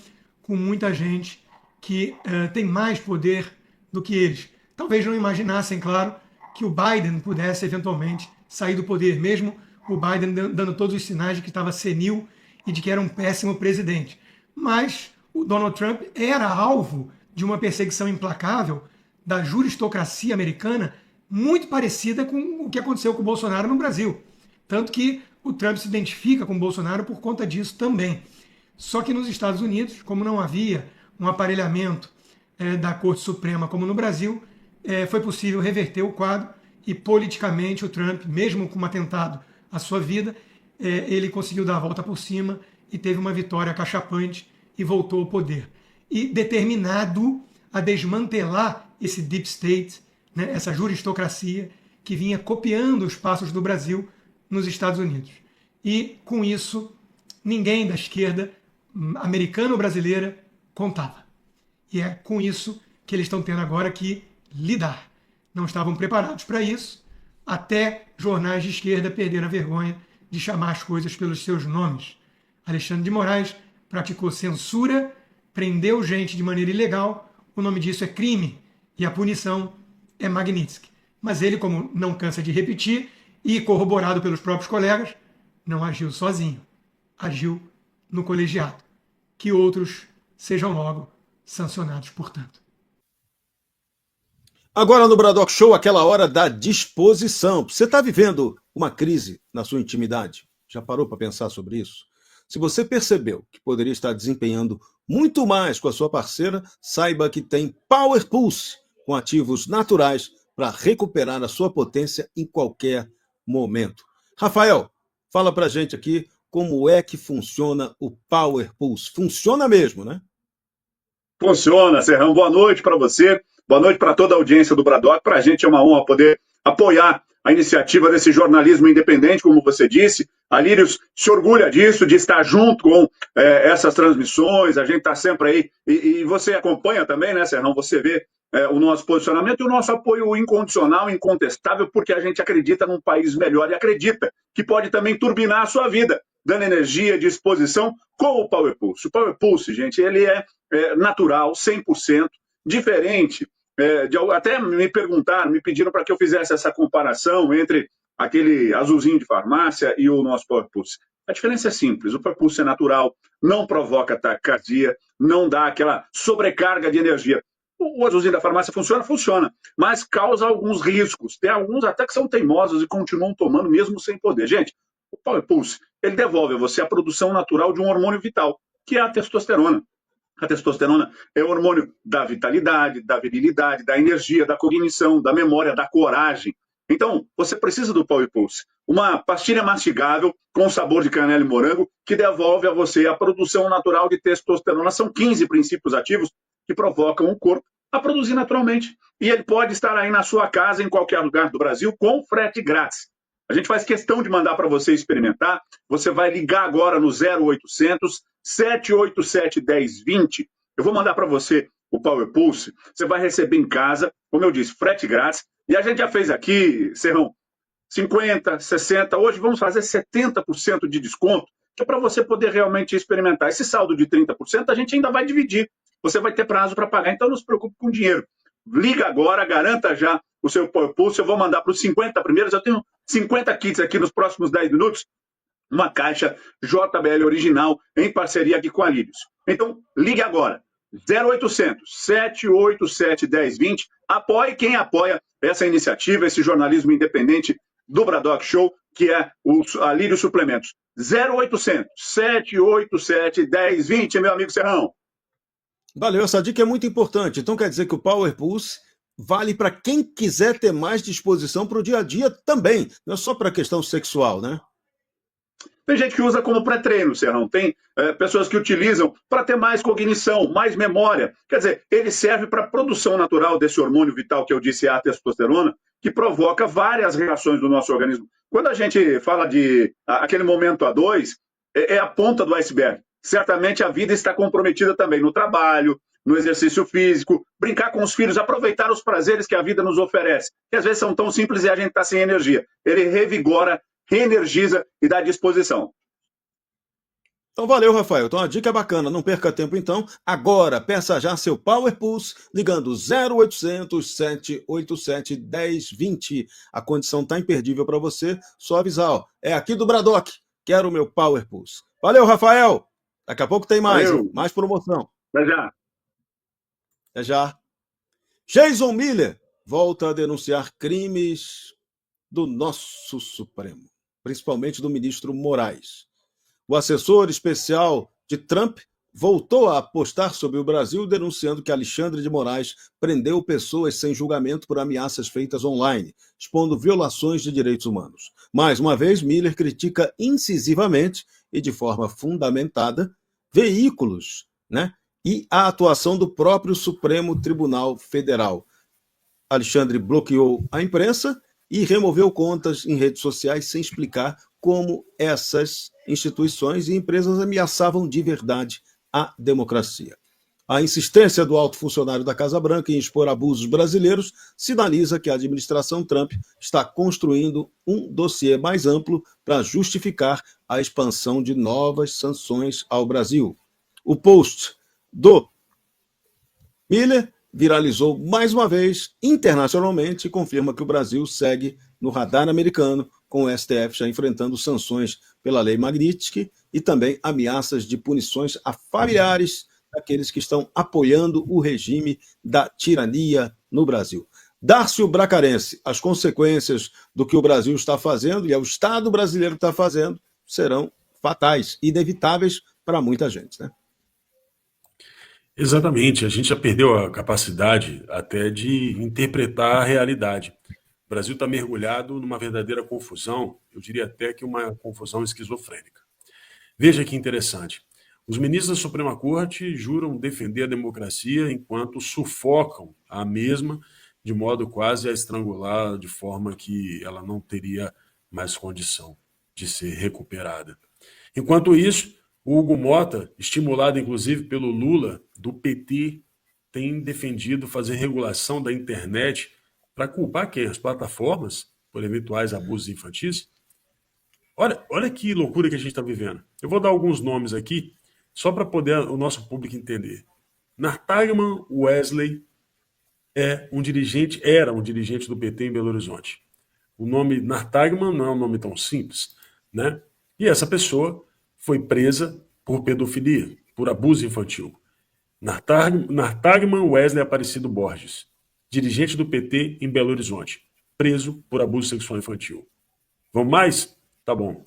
com muita gente que tem mais poder do que eles. Talvez não imaginassem, claro, que o Biden pudesse eventualmente sair do poder, mesmo o Biden dando todos os sinais de que estava senil e de que era um péssimo presidente. Mas o Donald Trump era alvo de uma perseguição implacável da juristocracia americana, muito parecida com o que aconteceu com o Bolsonaro no Brasil. Tanto que o Trump se identifica com o Bolsonaro por conta disso também. Só que nos Estados Unidos, como não havia um aparelhamento da Corte Suprema como no Brasil, foi possível reverter o quadro e politicamente o Trump, mesmo com um atentado à sua vida, ele conseguiu dar a volta por cima e teve uma vitória acachapante e voltou ao poder. E determinado a desmantelar esse deep state, né, essa juristocracia que vinha copiando os passos do Brasil nos Estados Unidos. E, com isso, ninguém da esquerda americana ou brasileira contava. E é com isso que eles estão tendo agora que lidar. Não estavam preparados para isso, até jornais de esquerda perderam a vergonha de chamar as coisas pelos seus nomes. Alexandre de Moraes praticou censura, prendeu gente de maneira ilegal, o nome disso é crime, e a punição é Magnitsky. Mas ele, como não cansa de repetir, e corroborado pelos próprios colegas, não agiu sozinho, agiu no colegiado. Que outros sejam logo sancionados, portanto. Agora no Braddock Show, aquela hora da disposição. Você está vivendo uma crise na sua intimidade? Já parou para pensar sobre isso? Se você percebeu que poderia estar desempenhando muito mais com a sua parceira, saiba que tem Power Pulse, com ativos naturais para recuperar a sua potência em qualquer momento. Rafael, fala para a gente aqui como é que funciona o Power Pulse. Funciona mesmo, né? Funciona, Serrão. Boa noite para você. Boa noite para toda a audiência do Braddock. Para a gente é uma honra poder apoiar a iniciativa desse jornalismo independente, como você disse. A Lírios se orgulha disso, de estar junto com essas transmissões. A gente está sempre aí. E você acompanha também, né, Serrão? Você vê o nosso posicionamento e o nosso apoio incondicional, incontestável, porque a gente acredita num país melhor e acredita que pode também turbinar a sua vida, dando energia, disposição com o Power Pulse. O Power Pulse, gente, ele é natural, 100%, diferente. Até me pediram para que eu fizesse essa comparação entre aquele azulzinho de farmácia e o nosso Power Pulse. A diferença é simples, o Power Pulse é natural, não provoca taquicardia, não dá aquela sobrecarga de energia. O azulzinho da farmácia funciona, mas causa alguns riscos. Tem alguns até que são teimosos e continuam tomando mesmo sem poder. Gente, o Power Pulse, ele devolve a você a produção natural de um hormônio vital, que é a testosterona. A testosterona é o hormônio da vitalidade, da virilidade, da energia, da cognição, da memória, da coragem. Então, você precisa do Power Pulse. Uma pastilha mastigável com sabor de canela e morango que devolve a você a produção natural de testosterona. São 15 princípios ativos que provocam o corpo a produzir naturalmente. E ele pode estar aí na sua casa, em qualquer lugar do Brasil, com frete grátis. A gente faz questão de mandar para você experimentar. Você vai ligar agora no 0800 787 1020. Eu vou mandar para você o Power Pulse. Você vai receber em casa, como eu disse, frete grátis. E a gente já fez aqui, Serrão, 50%, 60%. Hoje vamos fazer 70% de desconto, que é para você poder realmente experimentar. Esse saldo de 30% a gente ainda vai dividir. Você vai ter prazo para pagar, então não se preocupe com dinheiro. Liga agora, garanta já o seu Power Pulse. Eu vou mandar para os 50 primeiros. Eu tenho 50 kits aqui nos próximos 10 minutos. Uma caixa JBL original em parceria aqui com a Lírios. Então, ligue agora. 0800 787 1020. Apoie quem apoia essa iniciativa, esse jornalismo independente do Braddock Show, que é a Lírios Suplementos. 0800 787 1020, meu amigo Serrão. Valeu, essa dica é muito importante. Então quer dizer que o Power Pulse vale para quem quiser ter mais disposição para o dia a dia também, não é só para a questão sexual, né? Tem gente que usa como pré-treino, Serrão. Tem pessoas que utilizam para ter mais cognição, mais memória. Quer dizer, ele serve para a produção natural desse hormônio vital que eu disse, a testosterona, que provoca várias reações do nosso organismo. Quando a gente fala de aquele momento A2, é a ponta do iceberg. Certamente a vida está comprometida também no trabalho, no exercício físico, brincar com os filhos, aproveitar os prazeres que a vida nos oferece, que às vezes são tão simples e a gente está sem energia. Ele revigora, reenergiza e dá disposição. Então valeu, Rafael. Então a dica é bacana, não perca tempo então. Agora, peça já seu Power Pulse ligando 0800 787 1020. A condição está imperdível para você, só avisar, ó, é aqui do Braddock, quero o meu Power Pulse. Valeu, Rafael! Daqui a pouco tem mais, mais promoção. Até já. Até já. Jason Miller volta a denunciar crimes do nosso Supremo, principalmente do ministro Moraes. O assessor especial de Trump voltou a apostar sobre o Brasil, denunciando que Alexandre de Moraes prendeu pessoas sem julgamento por ameaças feitas online, expondo violações de direitos humanos. Mais uma vez, Miller critica incisivamente e de forma fundamentada veículos, né, e a atuação do próprio Supremo Tribunal Federal. Alexandre bloqueou a imprensa e removeu contas em redes sociais sem explicar como essas instituições e empresas ameaçavam de verdade a democracia. A insistência do alto funcionário da Casa Branca em expor abusos brasileiros sinaliza que a administração Trump está construindo um dossiê mais amplo para justificar a expansão de novas sanções ao Brasil. O post do Miller viralizou mais uma vez internacionalmente e confirma que o Brasil segue no radar americano, com o STF já enfrentando sanções pela Lei Magnitsky e também ameaças de punições a familiares daqueles que estão apoiando o regime da tirania no Brasil. Dárcio Bracarense, as consequências do que o Brasil está fazendo e o Estado brasileiro está fazendo serão fatais, inevitáveis para muita gente, né? Exatamente, a gente já perdeu a capacidade até de interpretar a realidade. O Brasil está mergulhado numa verdadeira confusão, eu diria até que uma confusão esquizofrênica. Veja que interessante. Os ministros da Suprema Corte juram defender a democracia enquanto sufocam a mesma, de modo quase a estrangular, de forma que ela não teria mais condição de ser recuperada. Enquanto isso, o Hugo Mota, estimulado inclusive pelo Lula, do PT, tem defendido fazer regulação da internet para culpar quem? As plataformas por eventuais abusos infantis? Olha que loucura que a gente está vivendo. Eu vou dar alguns nomes aqui, só para poder o nosso público entender. Nartagman Wesley era um dirigente do PT em Belo Horizonte. O nome Nartagman não é um nome tão simples, né? E essa pessoa foi presa por pedofilia, por abuso infantil. Nartagman Wesley Aparecido Borges, dirigente do PT em Belo Horizonte, preso por abuso sexual infantil. Vamos mais? Tá bom.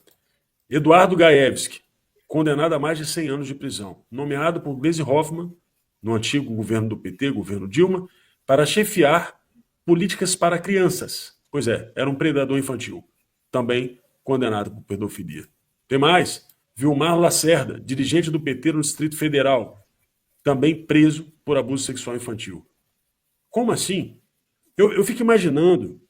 Eduardo Gaevski, condenado a mais de 100 anos de prisão, nomeado por Gleisi Hoffmann, no antigo governo do PT, governo Dilma, para chefiar políticas para crianças. Pois é, era um predador infantil, também condenado por pedofilia. Tem mais? Vilmar Lacerda, dirigente do PT no Distrito Federal, também preso por abuso sexual infantil. Como assim? Eu fico imaginando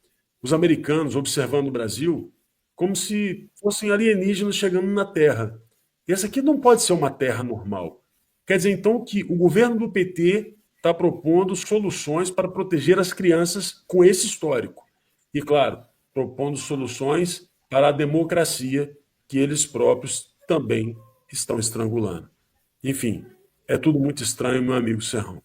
os americanos observando o Brasil como se fossem alienígenas chegando na Terra. E essa aqui não pode ser uma Terra normal. Quer dizer, então, que o governo do PT está propondo soluções para proteger as crianças com esse histórico. E, claro, propondo soluções para a democracia que eles próprios também estão estrangulando. Enfim, é tudo muito estranho, meu amigo Serrão.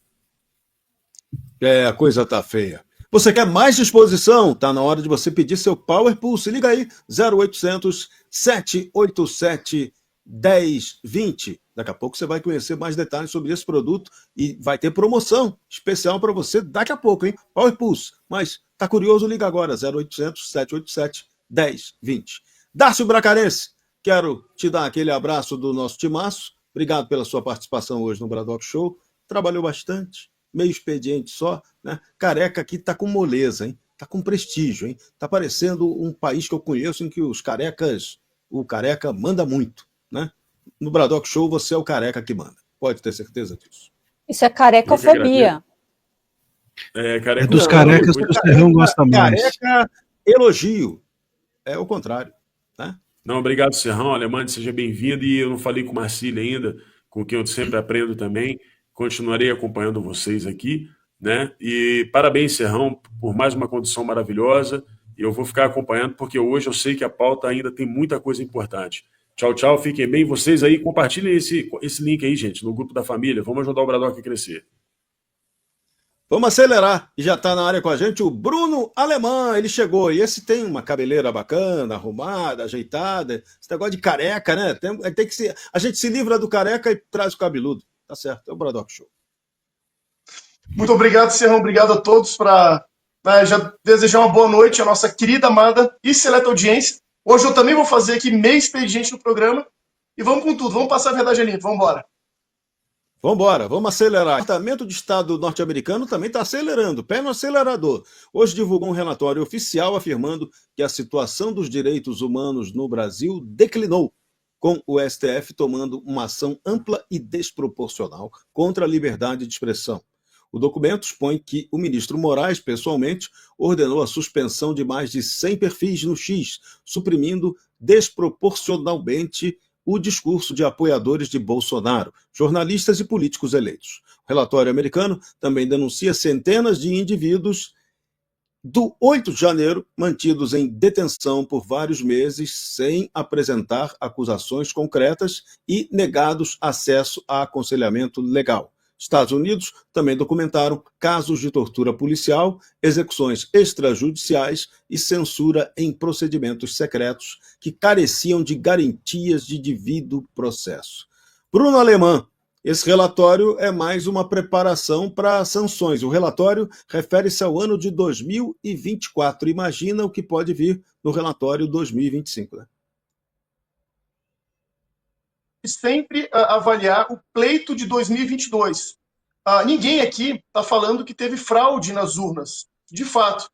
A coisa tá feia. Você quer mais disposição? Tá na hora de você pedir seu Power Pulse. Liga aí, 0800 787 1020. Daqui a pouco você vai conhecer mais detalhes sobre esse produto e vai ter promoção especial para você daqui a pouco, hein? Power Pulse. Mas tá curioso? Liga agora, 0800 787 1020. Dárcio Bracarense, quero te dar aquele abraço do nosso timaço. Obrigado pela sua participação hoje no Bradock Show. Trabalhou bastante, meio expediente só, né? Careca aqui tá com moleza, hein? Tá com prestígio, hein? Tá parecendo um país que eu conheço em que o careca manda muito, né? No Bradock Show você é o careca que manda. Pode ter certeza disso. Isso é carecofobia. É dos carecas que o Serrão gosta mais. Careca, elogio. É o contrário, né? Não, obrigado, Serrão. Alemande, seja bem-vindo. E eu não falei com o Marcílio ainda, com quem eu sempre aprendo também. Continuarei acompanhando vocês aqui, né? E parabéns, Serrão, por mais uma condição maravilhosa. E eu vou ficar acompanhando, porque hoje eu sei que a pauta ainda tem muita coisa importante. Tchau, tchau, fiquem bem. Vocês aí, compartilhem esse link aí, gente, no grupo da família. Vamos ajudar o Bradock a crescer. Vamos acelerar. E já está na área com a gente o Bruno Alemã. Ele chegou. E esse tem uma cabeleira bacana, arrumada, ajeitada. Esse negócio de careca, né? Tem que ser. A gente se livra do careca e traz o cabeludo. Tá certo. É o Bradock Show. Muito obrigado, Serrão. Obrigado a todos para já desejar uma boa noite à nossa querida, amada e seleta audiência. Hoje eu também vou fazer aqui meio expediente no programa. E vamos com tudo. Vamos passar a verdade ali. Vamos embora. Vamos embora, vamos acelerar. O Departamento de Estado norte-americano também está acelerando, pé no acelerador. Hoje divulgou um relatório oficial afirmando que a situação dos direitos humanos no Brasil declinou, com o STF tomando uma ação ampla e desproporcional contra a liberdade de expressão. O documento expõe que o ministro Moraes, pessoalmente, ordenou a suspensão de mais de 100 perfis no X, suprimindo desproporcionalmente o discurso de apoiadores de Bolsonaro, jornalistas e políticos eleitos. O relatório americano também denuncia centenas de indivíduos do 8 de janeiro mantidos em detenção por vários meses sem apresentar acusações concretas e negados acesso a aconselhamento legal. Estados Unidos também documentaram casos de tortura policial, execuções extrajudiciais e censura em procedimentos secretos que careciam de garantias de devido processo. Bruno Alemã, esse relatório é mais uma preparação para sanções. O relatório refere-se ao ano de 2024. Imagina o que pode vir no relatório 2025, né? Sempre avaliar o pleito de 2022. Ninguém aqui está falando que teve fraude nas urnas, de fato.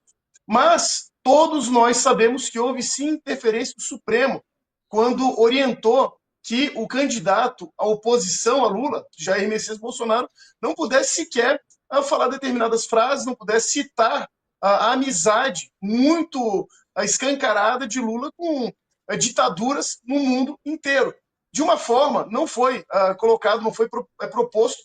Mas todos nós sabemos que houve sim interferência do Supremo quando orientou que o candidato à oposição a Lula, Jair Messias Bolsonaro, não pudesse sequer falar determinadas frases, não pudesse citar a amizade muito escancarada de Lula com ditaduras no mundo inteiro. De uma forma, não foi colocado, não foi proposto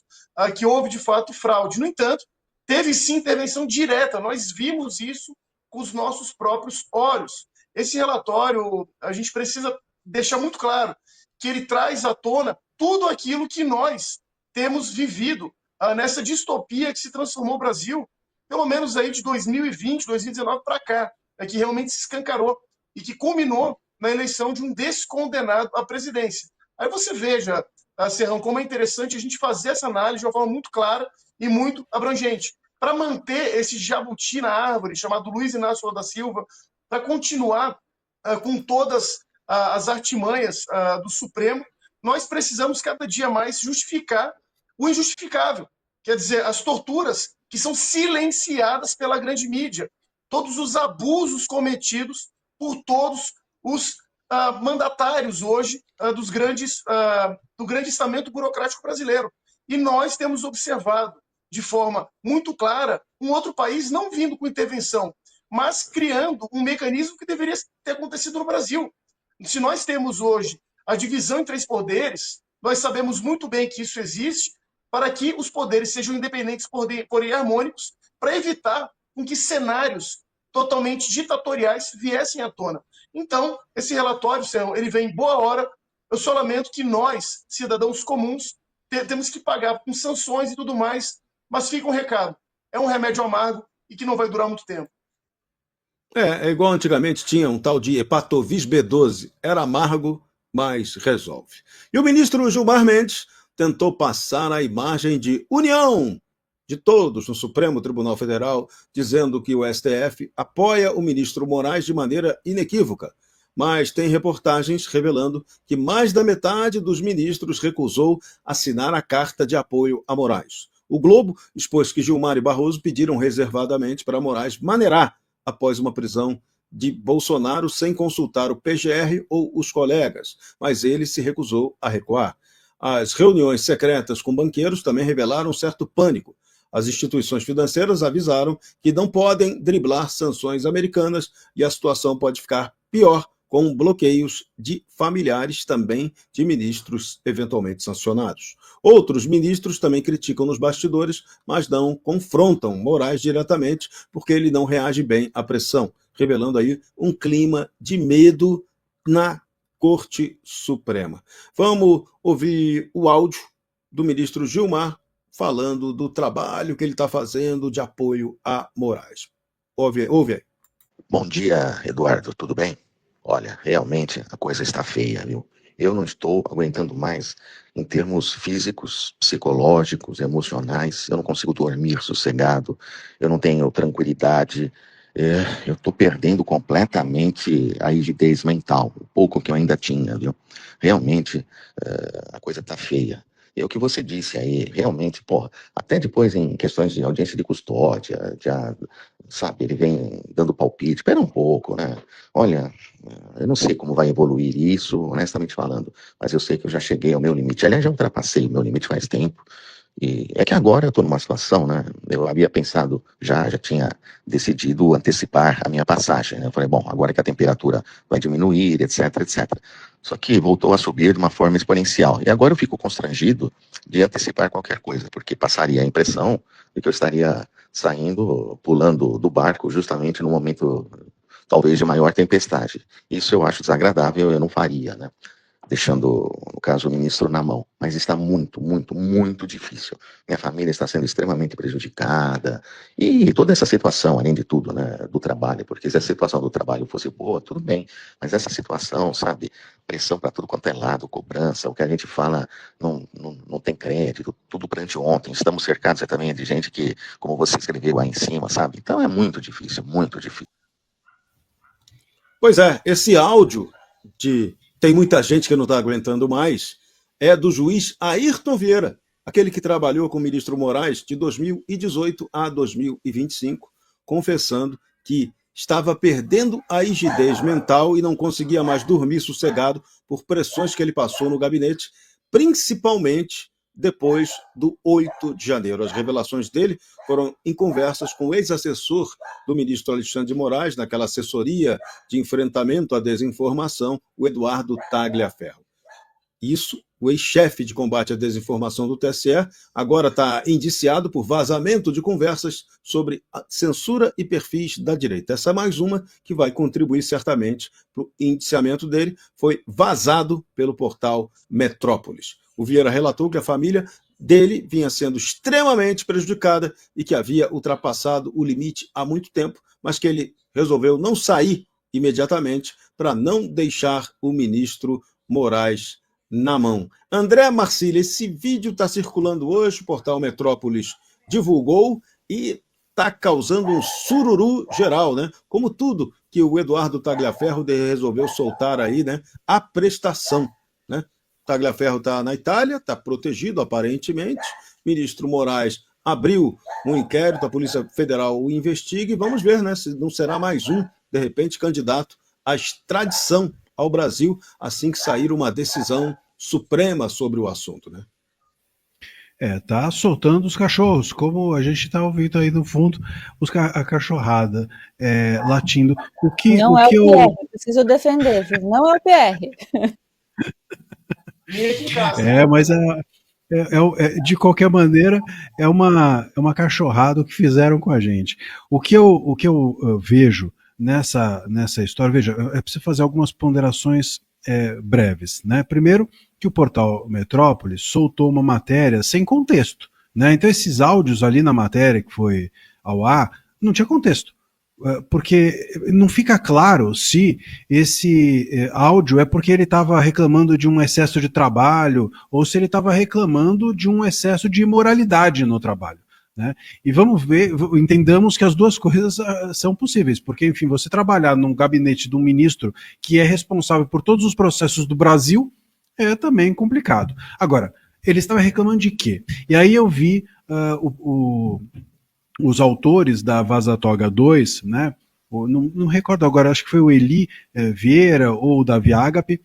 que houve de fato fraude. No entanto, teve sim intervenção direta, nós vimos isso com os nossos próprios olhos. Esse relatório, a gente precisa deixar muito claro que ele traz à tona tudo aquilo que nós temos vivido nessa distopia que se transformou o Brasil, pelo menos aí de 2020, 2019 para cá, que realmente se escancarou e que culminou na eleição de um descondenado à presidência. Aí você veja, Serrão, como é interessante a gente fazer essa análise de uma forma muito clara e muito abrangente, para manter esse jabuti na árvore, chamado Luiz Inácio Lula da Silva, para continuar com todas as artimanhas do Supremo, nós precisamos cada dia mais justificar o injustificável. Quer dizer, as torturas que são silenciadas pela grande mídia, todos os abusos cometidos por todos os mandatários hoje do grande estamento burocrático brasileiro. E nós temos observado de forma muito clara um outro país não vindo com intervenção, mas criando um mecanismo que deveria ter acontecido no Brasil. Se nós temos hoje a divisão em 3 poderes, nós sabemos muito bem que isso existe para que os poderes sejam independentes, porém harmônicos, para evitar com que cenários totalmente ditatoriais viessem à tona. Então, esse relatório, ele vem em boa hora. Eu só lamento que nós, cidadãos comuns, temos que pagar com sanções e tudo mais, mas fica um recado. É um remédio amargo e que não vai durar muito tempo. É igual antigamente tinha um tal de Hepatovis B12. Era amargo, mas resolve. E o ministro Gilmar Mendes tentou passar a imagem de união de todos no Supremo Tribunal Federal, dizendo que o STF apoia o ministro Moraes de maneira inequívoca. Mas tem reportagens revelando que mais da metade dos ministros recusou assinar a carta de apoio a Moraes. O Globo expôs que Gilmar e Barroso pediram reservadamente para Moraes maneirar após uma prisão de Bolsonaro sem consultar o PGR ou os colegas, mas ele se recusou a recuar. As reuniões secretas com banqueiros também revelaram certo pânico. As instituições financeiras avisaram que não podem driblar sanções americanas e a situação pode ficar pior com bloqueios de familiares também de ministros eventualmente sancionados. Outros ministros também criticam nos bastidores, mas não confrontam Moraes diretamente porque ele não reage bem à pressão, revelando aí um clima de medo na Corte Suprema. Vamos ouvir o áudio do ministro Gilmar falando do trabalho que ele está fazendo de apoio a Moraes. Ouve aí. Bom dia, Eduardo, tudo bem? Olha, realmente a coisa está feia, viu? Eu não estou aguentando mais em termos físicos, psicológicos, emocionais. Eu não consigo dormir sossegado, eu não tenho tranquilidade. Eu estou perdendo completamente a rigidez mental, o pouco que eu ainda tinha, viu? Realmente a coisa está feia. E é o que você disse aí, realmente, porra, até depois em questões de audiência de custódia, já, sabe, ele vem dando palpite, espera um pouco, né? Olha, eu não sei como vai evoluir isso, honestamente falando, mas eu sei que eu já cheguei ao meu limite. Aliás, já ultrapassei o meu limite faz tempo. E é que agora eu estou numa situação, né? Eu havia pensado, já tinha decidido antecipar a minha passagem, né? Eu falei, bom, agora que a temperatura vai diminuir, etc, etc. Só que voltou a subir de uma forma exponencial. E agora eu fico constrangido de antecipar qualquer coisa, porque passaria a impressão de que eu estaria saindo, pulando do barco justamente no momento, talvez, de maior tempestade. Isso eu acho desagradável, eu não faria, né? Deixando, no caso, o ministro na mão. Mas está muito, muito, muito difícil. Minha família está sendo extremamente prejudicada. E toda essa situação, além de tudo, né, do trabalho, porque se a situação do trabalho fosse boa, tudo bem. Mas essa situação, sabe, pressão para tudo quanto é lado, cobrança, o que a gente fala não tem crédito, tudo para anteontem. Estamos cercados também de gente que, como você escreveu aí em cima, sabe? Então é muito difícil, muito difícil. Pois é, esse áudio de tem muita gente que não está aguentando mais, é do juiz Ayrton Vieira, aquele que trabalhou com o ministro Moraes de 2018 a 2025, confessando que estava perdendo a rigidez mental e não conseguia mais dormir sossegado por pressões que ele passou no gabinete, principalmente depois do 8 de janeiro. As revelações dele foram em conversas com o ex-assessor do ministro Alexandre de Moraes, naquela assessoria de enfrentamento à desinformação, o Eduardo Tagliaferro. Isso, o ex-chefe de combate à desinformação do TSE, agora está indiciado por vazamento de conversas sobre a censura e perfis da direita. Essa é mais uma que vai contribuir certamente para o indiciamento dele, foi vazado pelo portal Metrópolis. O Vieira relatou que a família dele vinha sendo extremamente prejudicada e que havia ultrapassado o limite há muito tempo, mas que ele resolveu não sair imediatamente para não deixar o ministro Moraes na mão. André Marcília, esse vídeo está circulando hoje, o portal Metrópolis divulgou e está causando um sururu geral, né? Como tudo que o Eduardo Tagliaferro resolveu soltar aí, né? A prestação, né? Tagliaferro está na Itália, está protegido aparentemente. Ministro Moraes abriu um inquérito, a Polícia Federal o investiga e vamos ver, né, se não será mais um, de repente, candidato à extradição ao Brasil assim que sair uma decisão suprema sobre o assunto, né? Tá soltando os cachorros, como a gente tá ouvindo aí no fundo, a cachorrada latindo. Não é o PR, preciso defender, viu? Não é o PR. Mas de qualquer maneira é uma cachorrada que fizeram com a gente. O que eu vejo nessa história, veja, é preciso fazer algumas ponderações breves, né? Primeiro, que o portal Metrópolis soltou uma matéria sem contexto, né? Então esses áudios ali na matéria que foi ao ar não tinha contexto, porque não fica claro se esse áudio é porque ele estava reclamando de um excesso de trabalho ou se ele estava reclamando de um excesso de imoralidade no trabalho, né? E vamos ver, entendamos que as duas coisas são possíveis, porque, enfim, você trabalhar num gabinete de um ministro que é responsável por todos os processos do Brasil é também complicado. Agora, ele estava reclamando de quê? E aí eu vi os autores da Vaza Toga 2, né? Não recordo agora, acho que foi o Eli Vieira ou o Davi Agape,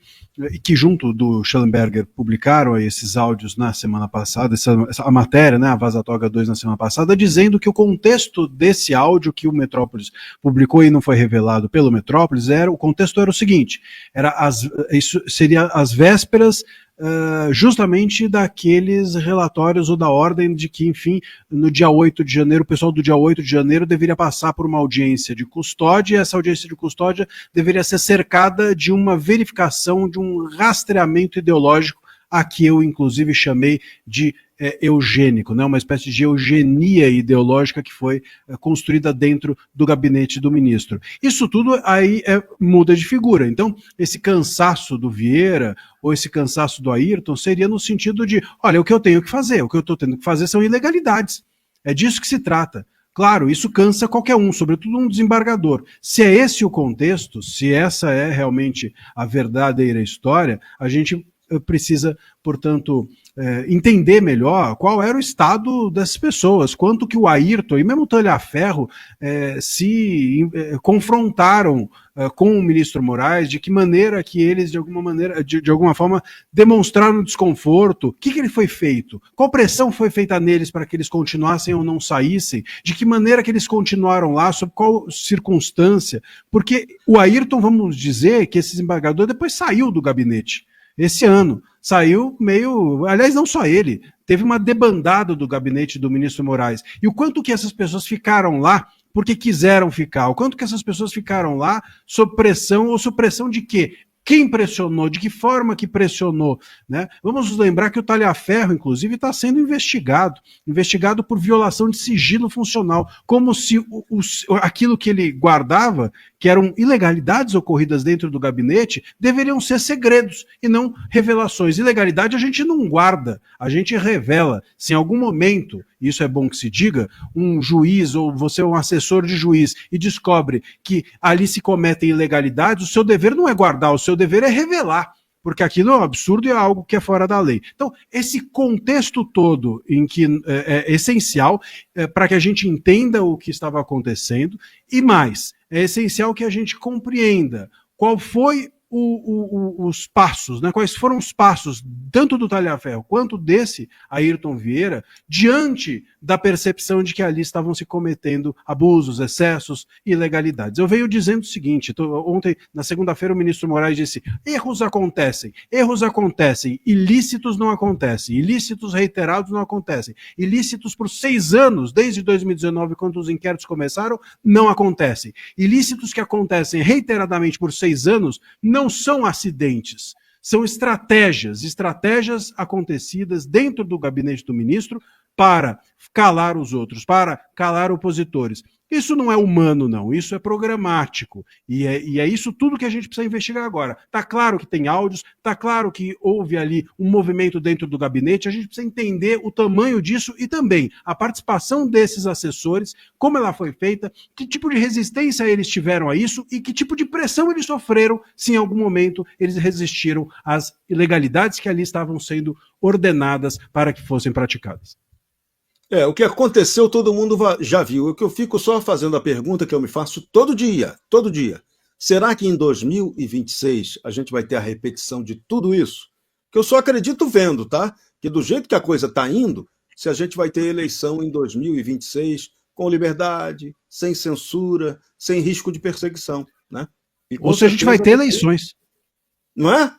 que junto do Schellenberger publicaram esses áudios na semana passada, a matéria, né, a Vaza Toga 2 na semana passada, dizendo que o contexto desse áudio que o Metrópolis publicou e não foi revelado pelo Metrópolis, o contexto era o seguinte, isso seria as vésperas justamente daqueles relatórios ou da ordem de que, enfim, no dia 8 de janeiro, o pessoal do dia 8 de janeiro deveria passar por uma audiência de custódia, e essa audiência de custódia deveria ser cercada de uma verificação, de um rastreamento ideológico, a que eu, inclusive, chamei de eugênico, né? Uma espécie de eugenia ideológica que foi construída dentro do gabinete do ministro. Isso tudo aí muda de figura. Então, esse cansaço do Vieira ou esse cansaço do Ayrton seria no sentido de, olha, o que eu tenho que fazer, o que eu estou tendo que fazer são ilegalidades. É disso que se trata. Claro, isso cansa qualquer um, sobretudo um desembargador. Se é esse o contexto, se essa é realmente a verdadeira história, a gente precisa, portanto, entender melhor qual era o estado dessas pessoas, quanto que o Ayrton e mesmo o Talhaferro se confrontaram com o ministro Moraes, de que maneira que eles, de alguma forma, demonstraram desconforto, o que ele foi feito, qual pressão foi feita neles para que eles continuassem ou não saíssem, de que maneira que eles continuaram lá, sob qual circunstância, porque o Ayrton, vamos dizer que esse desembargador depois saiu do gabinete, esse ano, saiu meio, aliás, não só ele, teve uma debandada do gabinete do ministro Moraes, e o quanto que essas pessoas ficaram lá porque quiseram ficar, o quanto que essas pessoas ficaram lá sob pressão, ou sob pressão de quê? Quem pressionou? De que forma que pressionou? Né? Vamos nos lembrar que o Talhaferro, inclusive, está sendo investigado por violação de sigilo funcional, como se aquilo que ele guardava, que eram ilegalidades ocorridas dentro do gabinete, deveriam ser segredos e não revelações. Ilegalidade a gente não guarda, a gente revela. Se em algum momento, isso é bom que se diga, um juiz ou você é um assessor de juiz e descobre que ali se cometem ilegalidades, o seu dever não é guardar, o seu dever é revelar, porque aquilo é um absurdo e é algo que é fora da lei. Então, esse contexto todo em que é essencial para que a gente entenda o que estava acontecendo e mais, é essencial que a gente compreenda qual foi os passos, né? Quais foram os passos, tanto do Talhaferro quanto desse Ayrton Vieira, diante da percepção de que ali estavam se cometendo abusos, excessos e ilegalidades. Eu venho dizendo o seguinte, ontem, na segunda-feira, o ministro Moraes disse, erros acontecem, ilícitos não acontecem, ilícitos reiterados não acontecem, ilícitos por 6 anos, desde 2019, quando os inquéritos começaram, não acontecem. Ilícitos que acontecem reiteradamente por 6 anos não são acidentes, são estratégias acontecidas dentro do gabinete do ministro para calar os outros, para calar opositores. Isso não é humano, não. Isso é programático. E é isso tudo que a gente precisa investigar agora. Está claro que tem áudios, está claro que houve ali um movimento dentro do gabinete, a gente precisa entender o tamanho disso e também a participação desses assessores, como ela foi feita, que tipo de resistência eles tiveram a isso e que tipo de pressão eles sofreram se em algum momento eles resistiram às ilegalidades que ali estavam sendo ordenadas para que fossem praticadas. O que aconteceu todo mundo já viu. O que eu fico só fazendo a pergunta que eu me faço todo dia. Será que em 2026 a gente vai ter a repetição de tudo isso? Que eu só acredito vendo, tá? Que do jeito que a coisa está indo, se a gente vai ter eleição em 2026 com liberdade, sem censura, sem risco de perseguição, né? Ou se a gente vai ter eleições. Não é?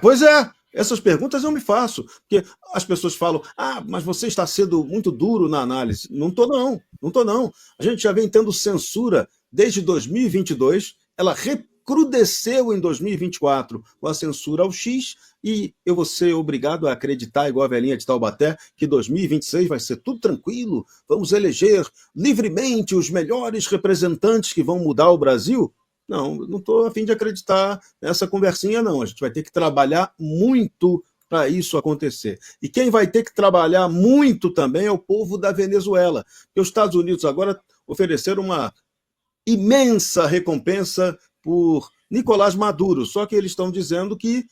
Pois é. Essas perguntas eu me faço, porque as pessoas falam, mas você está sendo muito duro na análise. Não estou não. A gente já vem tendo censura desde 2022, ela recrudesceu em 2024 com a censura ao X, e eu vou ser obrigado a acreditar, igual a velhinha de Taubaté, que 2026 vai ser tudo tranquilo, vamos eleger livremente os melhores representantes que vão mudar o Brasil. Não estou a fim de acreditar nessa conversinha, não. A gente vai ter que trabalhar muito para isso acontecer. E quem vai ter que trabalhar muito também é o povo da Venezuela. Porque os Estados Unidos agora ofereceram uma imensa recompensa por Nicolás Maduro, só que eles estão dizendo que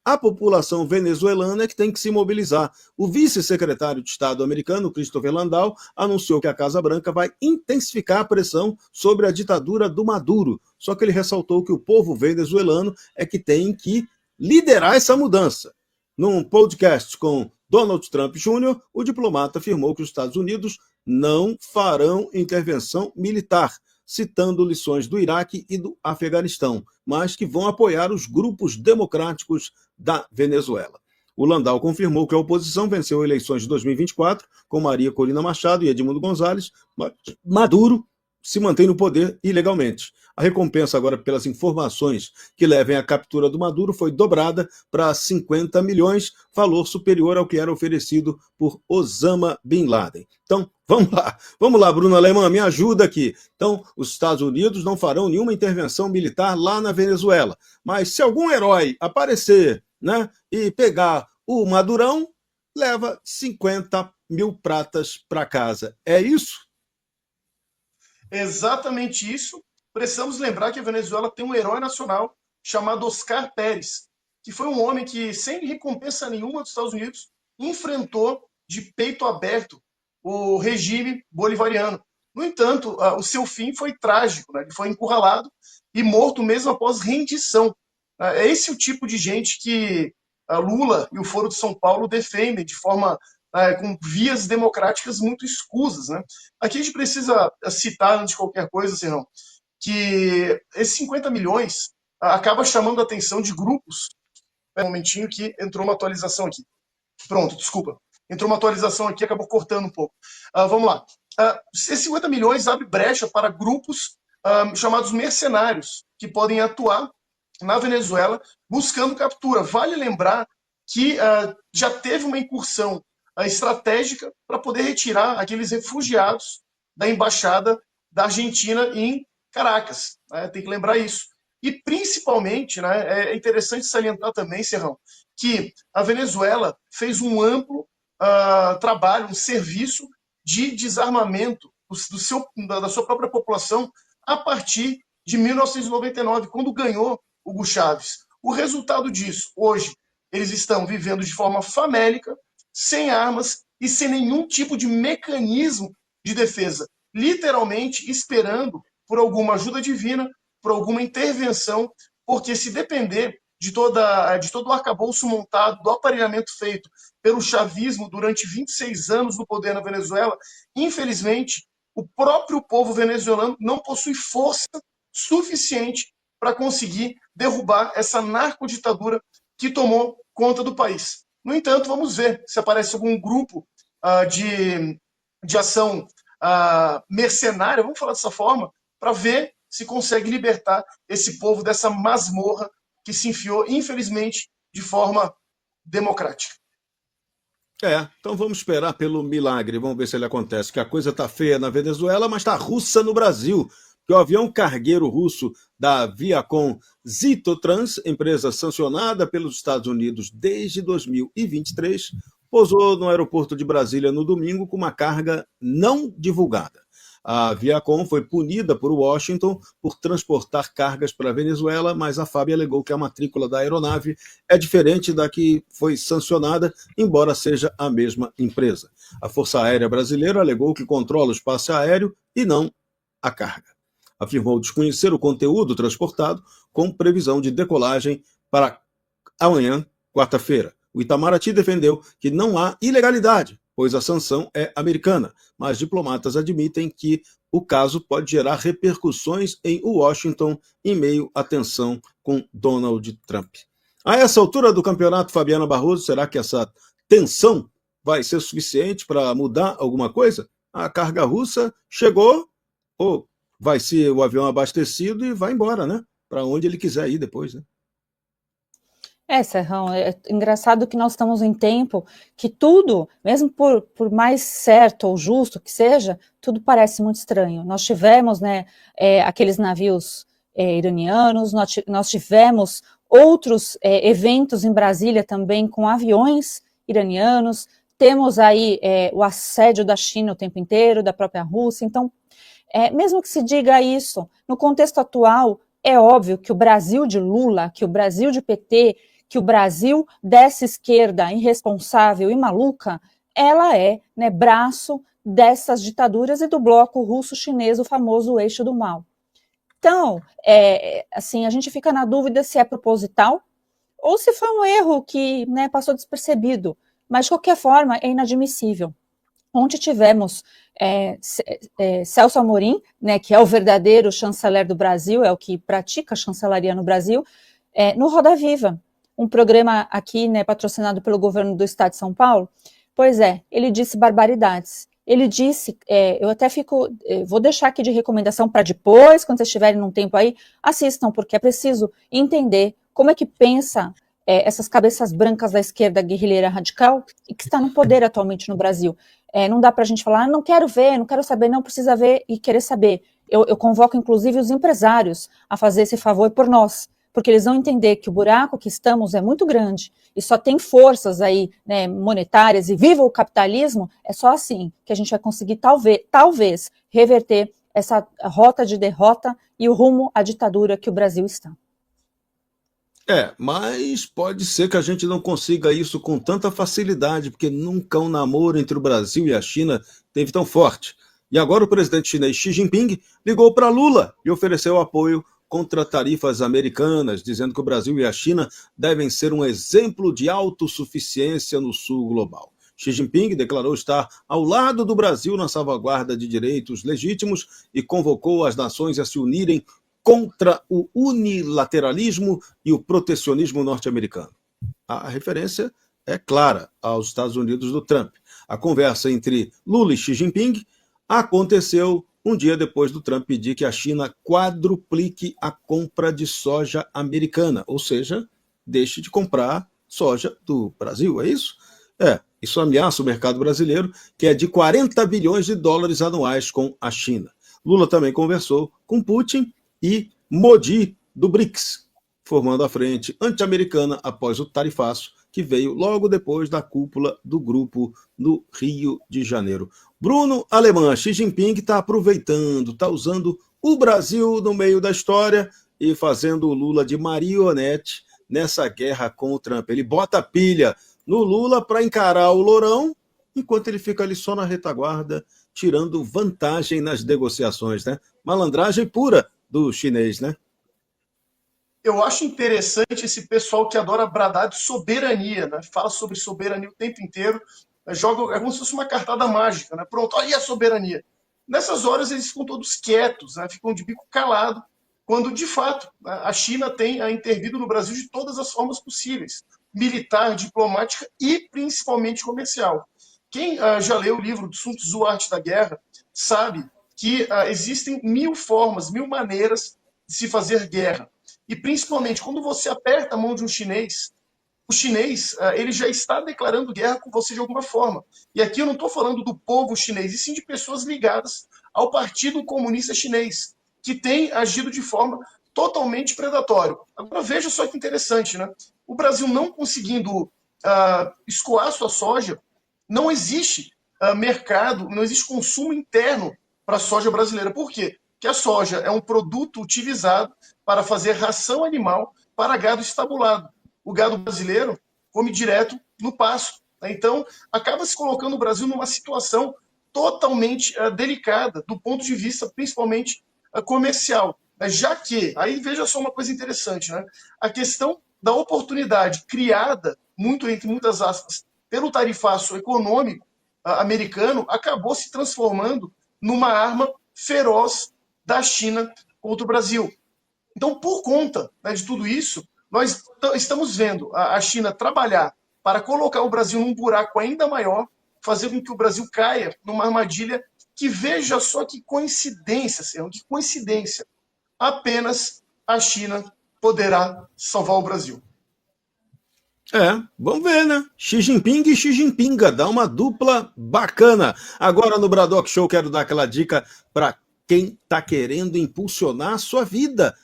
a população venezuelana é que tem que se mobilizar. O vice-secretário de Estado americano, Christopher Landau, anunciou que a Casa Branca vai intensificar a pressão sobre a ditadura do Maduro. Só que ele ressaltou que o povo venezuelano é que tem que liderar essa mudança. Num podcast com Donald Trump Jr., o diplomata afirmou que os Estados Unidos não farão intervenção militar, citando lições do Iraque e do Afeganistão, mas que vão apoiar os grupos democráticos da Venezuela. O Landau confirmou que a oposição venceu eleições de 2024 com Maria Corina Machado e Edmundo Gonzalez, mas Maduro se mantém no poder ilegalmente. A recompensa agora pelas informações que levem à captura do Maduro foi dobrada para 50 milhões, valor superior ao que era oferecido por Osama Bin Laden. Então, vamos lá, Bruno Alemã, me ajuda aqui. Então, os Estados Unidos não farão nenhuma intervenção militar lá na Venezuela, mas se algum herói aparecer, né, e pegar o Madurão, leva 50 mil pratas para casa. É isso? Exatamente isso. Precisamos lembrar que a Venezuela tem um herói nacional chamado Oscar Pérez. que foi um homem que, sem recompensa nenhuma dos Estados Unidos, enfrentou de peito aberto o regime bolivariano. No entanto, o seu fim foi trágico, né? Ele foi encurralado e morto mesmo após rendição. É esse o tipo de gente que Lula e o Foro de São Paulo defendem de forma com vias democráticas muito escusas, né? Aqui a gente precisa citar, antes de qualquer coisa, Serrão, que esses 50 milhões acaba chamando a atenção de grupos. Um momentinho que entrou uma atualização aqui. Pronto, desculpa. Entrou uma atualização aqui, acabou cortando um pouco. Vamos lá. Esses 50 milhões abre brecha para grupos chamados mercenários, que podem atuar na Venezuela buscando captura. Vale lembrar que já teve uma incursão estratégica para poder retirar aqueles refugiados da embaixada da Argentina em Caracas. Tem que lembrar isso. E, principalmente, né, é interessante salientar também, Serrão, que a Venezuela fez um amplo trabalho, um serviço de desarmamento da sua própria população a partir de 1999, quando ganhou Hugo Chávez. O resultado disso, hoje, eles estão vivendo de forma famélica, sem armas e sem nenhum tipo de mecanismo de defesa, literalmente esperando por alguma ajuda divina, por alguma intervenção, porque se depender de todo o arcabouço montado, do aparelhamento feito pelo chavismo durante 26 anos no poder na Venezuela, infelizmente, o próprio povo venezuelano não possui força suficiente para conseguir derrubar essa narcoditadura que tomou conta do país. No entanto, vamos ver se aparece algum grupo de ação mercenária, vamos falar dessa forma, para ver se consegue libertar esse povo dessa masmorra que se enfiou, infelizmente, de forma democrática. Então vamos esperar pelo milagre, vamos ver se ele acontece, que a coisa tá feia na Venezuela, mas tá russa no Brasil, que o avião cargueiro russo da Viacom Zitotrans, empresa sancionada pelos Estados Unidos desde 2023, pousou no aeroporto de Brasília no domingo com uma carga não divulgada. A Viacom foi punida por Washington por transportar cargas para a Venezuela, mas a FAB alegou que a matrícula da aeronave é diferente da que foi sancionada, embora seja a mesma empresa. A Força Aérea Brasileira alegou que controla o espaço aéreo e não a carga. Afirmou desconhecer o conteúdo transportado, com previsão de decolagem para amanhã, quarta-feira. O Itamaraty defendeu que não há ilegalidade, pois a sanção é americana, mas diplomatas admitem que o caso pode gerar repercussões em Washington em meio à tensão com Donald Trump. A essa altura do campeonato, Fabiana Barroso, será que essa tensão vai ser suficiente para mudar alguma coisa? A carga russa chegou, ou vai ser o avião abastecido e vai embora, né? Para onde ele quiser ir depois, né? Serrão, é engraçado que nós estamos em tempo que tudo, mesmo por mais certo ou justo que seja, tudo parece muito estranho. Nós tivemos, né, aqueles navios iranianos, nós tivemos outros eventos em Brasília também com aviões iranianos, temos aí o assédio da China o tempo inteiro, da própria Rússia. Então, mesmo que se diga isso, no contexto atual, é óbvio que o Brasil de Lula, que o Brasil de PT, que o Brasil dessa esquerda irresponsável e maluca, ela é, né, braço dessas ditaduras e do bloco russo-chinês, o famoso eixo do mal. Então, assim, a gente fica na dúvida se é proposital ou se foi um erro que, né, passou despercebido, mas de qualquer forma é inadmissível. Ontem tivemos Celso Amorim, né, que é o verdadeiro chanceler do Brasil, é o que pratica a chancelaria no Brasil, no Roda Viva, um programa aqui, né, patrocinado pelo governo do estado de São Paulo. Pois ele disse barbaridades. Ele disse, eu até vou deixar aqui de recomendação para depois, quando vocês estiverem num tempo aí, assistam, porque é preciso entender como é que pensa essas cabeças brancas da esquerda guerrilheira radical e que está no poder atualmente no Brasil. Não dá para a gente falar, não quero ver, não quero saber, não precisa ver e querer saber. Eu convoco, inclusive, os empresários a fazer esse favor por nós, porque eles vão entender que o buraco que estamos é muito grande e só tem forças aí, né, monetárias e viva o capitalismo, é só assim que a gente vai conseguir talvez reverter essa rota de derrota e o rumo à ditadura que o Brasil está. Mas pode ser que a gente não consiga isso com tanta facilidade, porque nunca um namoro entre o Brasil e a China teve tão forte. E agora o presidente chinês Xi Jinping ligou para Lula e ofereceu apoio contra tarifas americanas, dizendo que o Brasil e a China devem ser um exemplo de autossuficiência no sul global. Xi Jinping declarou estar ao lado do Brasil na salvaguarda de direitos legítimos e convocou as nações a se unirem contra o unilateralismo e o protecionismo norte-americano. A referência é clara aos Estados Unidos do Trump. A conversa entre Lula e Xi Jinping aconteceu um dia depois do Trump pedir que a China quadruplique a compra de soja americana, ou seja, deixe de comprar soja do Brasil, é isso? Isso ameaça o mercado brasileiro, que é de 40 bilhões de dólares anuais com a China. Lula também conversou com Putin e Modi, do BRICS, formando a frente anti-americana após o tarifaço, que veio logo depois da cúpula do grupo no Rio de Janeiro. Bruno Alemã, Xi Jinping está aproveitando, está usando o Brasil no meio da história e fazendo o Lula de marionete nessa guerra com o Trump. Ele bota pilha no Lula para encarar o Lourão, enquanto ele fica ali só na retaguarda, tirando vantagem nas negociações, né? Malandragem pura do chinês, né? Eu acho interessante esse pessoal que adora bradar de soberania, né? Fala sobre soberania o tempo inteiro, joga, é como se fosse uma cartada mágica, né? Pronto, aí a soberania. Nessas horas eles ficam todos quietos, né? Ficam de bico calado, quando de fato a China tem intervido no Brasil de todas as formas possíveis, militar, diplomática e principalmente comercial. Quem já leu o livro do Sun Tzu, Arte da Guerra, sabe que existem 1000 formas, 1000 maneiras de se fazer guerra. E principalmente quando você aperta a mão de um chinês, o chinês ele já está declarando guerra com você de alguma forma. E aqui eu não estou falando do povo chinês, e sim de pessoas ligadas ao Partido Comunista Chinês, que tem agido de forma totalmente predatória. Agora veja só que interessante, né? O Brasil não conseguindo escoar sua soja, não existe mercado, não existe consumo interno para a soja brasileira. Por quê? Porque a soja é um produto utilizado para fazer ração animal para gado estabulado. O gado brasileiro come direto no pasto. Então, acaba se colocando o Brasil numa situação totalmente delicada, do ponto de vista, principalmente, comercial. Já que, aí veja só uma coisa interessante, né? A questão da oportunidade criada, muito entre muitas aspas, pelo tarifaço econômico americano, acabou se transformando numa arma feroz da China contra o Brasil. Então, por conta de tudo isso, nós estamos vendo a China trabalhar para colocar o Brasil num buraco ainda maior, fazer com que o Brasil caia numa armadilha que, veja só que coincidência, Serrão, que coincidência. Apenas a China poderá salvar o Brasil. Vamos ver, né? Xi Jinping e Xi Jinpinga, dá uma dupla bacana. Agora no Bradock Show quero dar aquela dica para quem está querendo impulsionar a sua vida.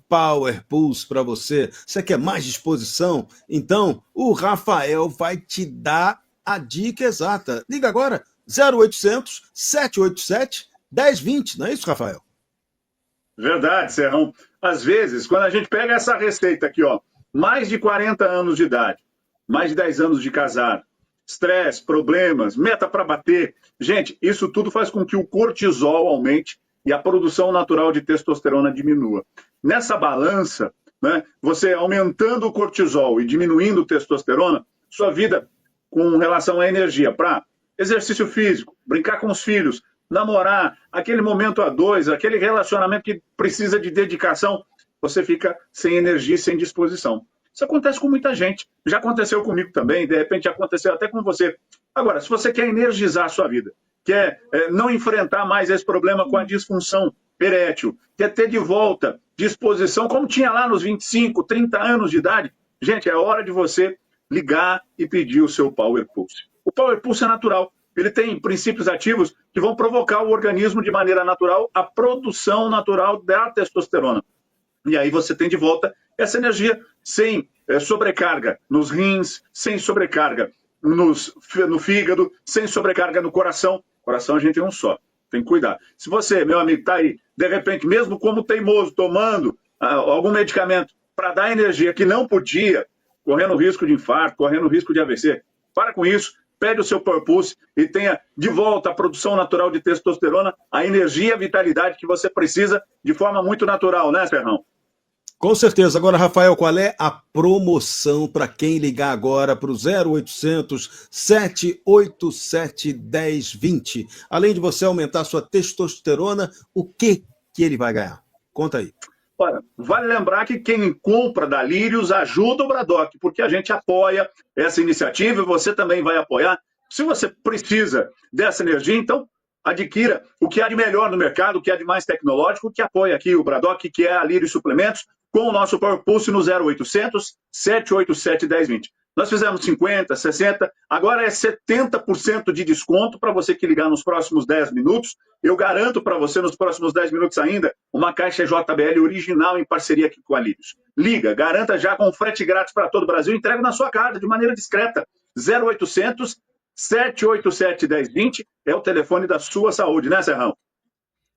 Power Pulse para você. Você quer mais disposição? Então o Rafael vai te dar a dica exata. Liga agora, 0800 787 1020, não é isso, Rafael? Verdade, Serrão. Às vezes, quando a gente pega essa receita aqui, ó, mais de 40 anos de idade, mais de 10 anos de casado, estresse, problemas, meta para bater. Gente, isso tudo faz com que o cortisol aumente e a produção natural de testosterona diminua. Nessa balança, né, você aumentando o cortisol e diminuindo o testosterona, sua vida com relação à energia para exercício físico, brincar com os filhos, namorar, aquele momento a dois, aquele relacionamento que precisa de dedicação, você fica sem energia e sem disposição. Isso acontece com muita gente. Já aconteceu comigo também, de repente aconteceu até com você. Agora, se você quer energizar a sua vida, quer não enfrentar mais esse problema com a disfunção erétil, quer ter de volta disposição, como tinha lá nos 25, 30 anos de idade, gente, é hora de você ligar e pedir o seu Power Pulse. O Power Pulse é natural. Ele tem princípios ativos que vão provocar o organismo de maneira natural a produção natural da testosterona. E aí você tem de volta essa energia sem sobrecarga nos rins, sem sobrecarga no fígado, sem sobrecarga no coração. Coração a gente tem um só, tem que cuidar. Se você, meu amigo, está aí, de repente, mesmo como teimoso, tomando algum medicamento, para dar energia que não podia, correndo risco de infarto, correndo risco de AVC. Para com isso, pede o seu Purpose e tenha de volta a produção natural de testosterona, a energia e a vitalidade que você precisa de forma muito natural, né, Serrão? Com certeza. Agora, Rafael, qual é a promoção para quem ligar agora para o 0800 787 1020? Além de você aumentar sua testosterona, o que ele vai ganhar? Conta aí. Olha, vale lembrar que quem compra da Lírios ajuda o Bradock, porque a gente apoia essa iniciativa e você também vai apoiar. Se você precisa dessa energia, então adquira o que há de melhor no mercado, o que há de mais tecnológico, que apoia aqui o Bradock, que é a Lírios Suplementos, com o nosso Purpose no 0800 787 1020. Nós fizemos 50%, 60%, agora é 70% de desconto para você que ligar nos próximos 10 minutos. Eu garanto para você, nos próximos 10 minutos ainda, uma caixa JBL original em parceria aqui com a Lírios. Liga, garanta já com frete grátis para todo o Brasil, entrega na sua casa de maneira discreta. 0800 787 1020 é o telefone da sua saúde, né, Serrão?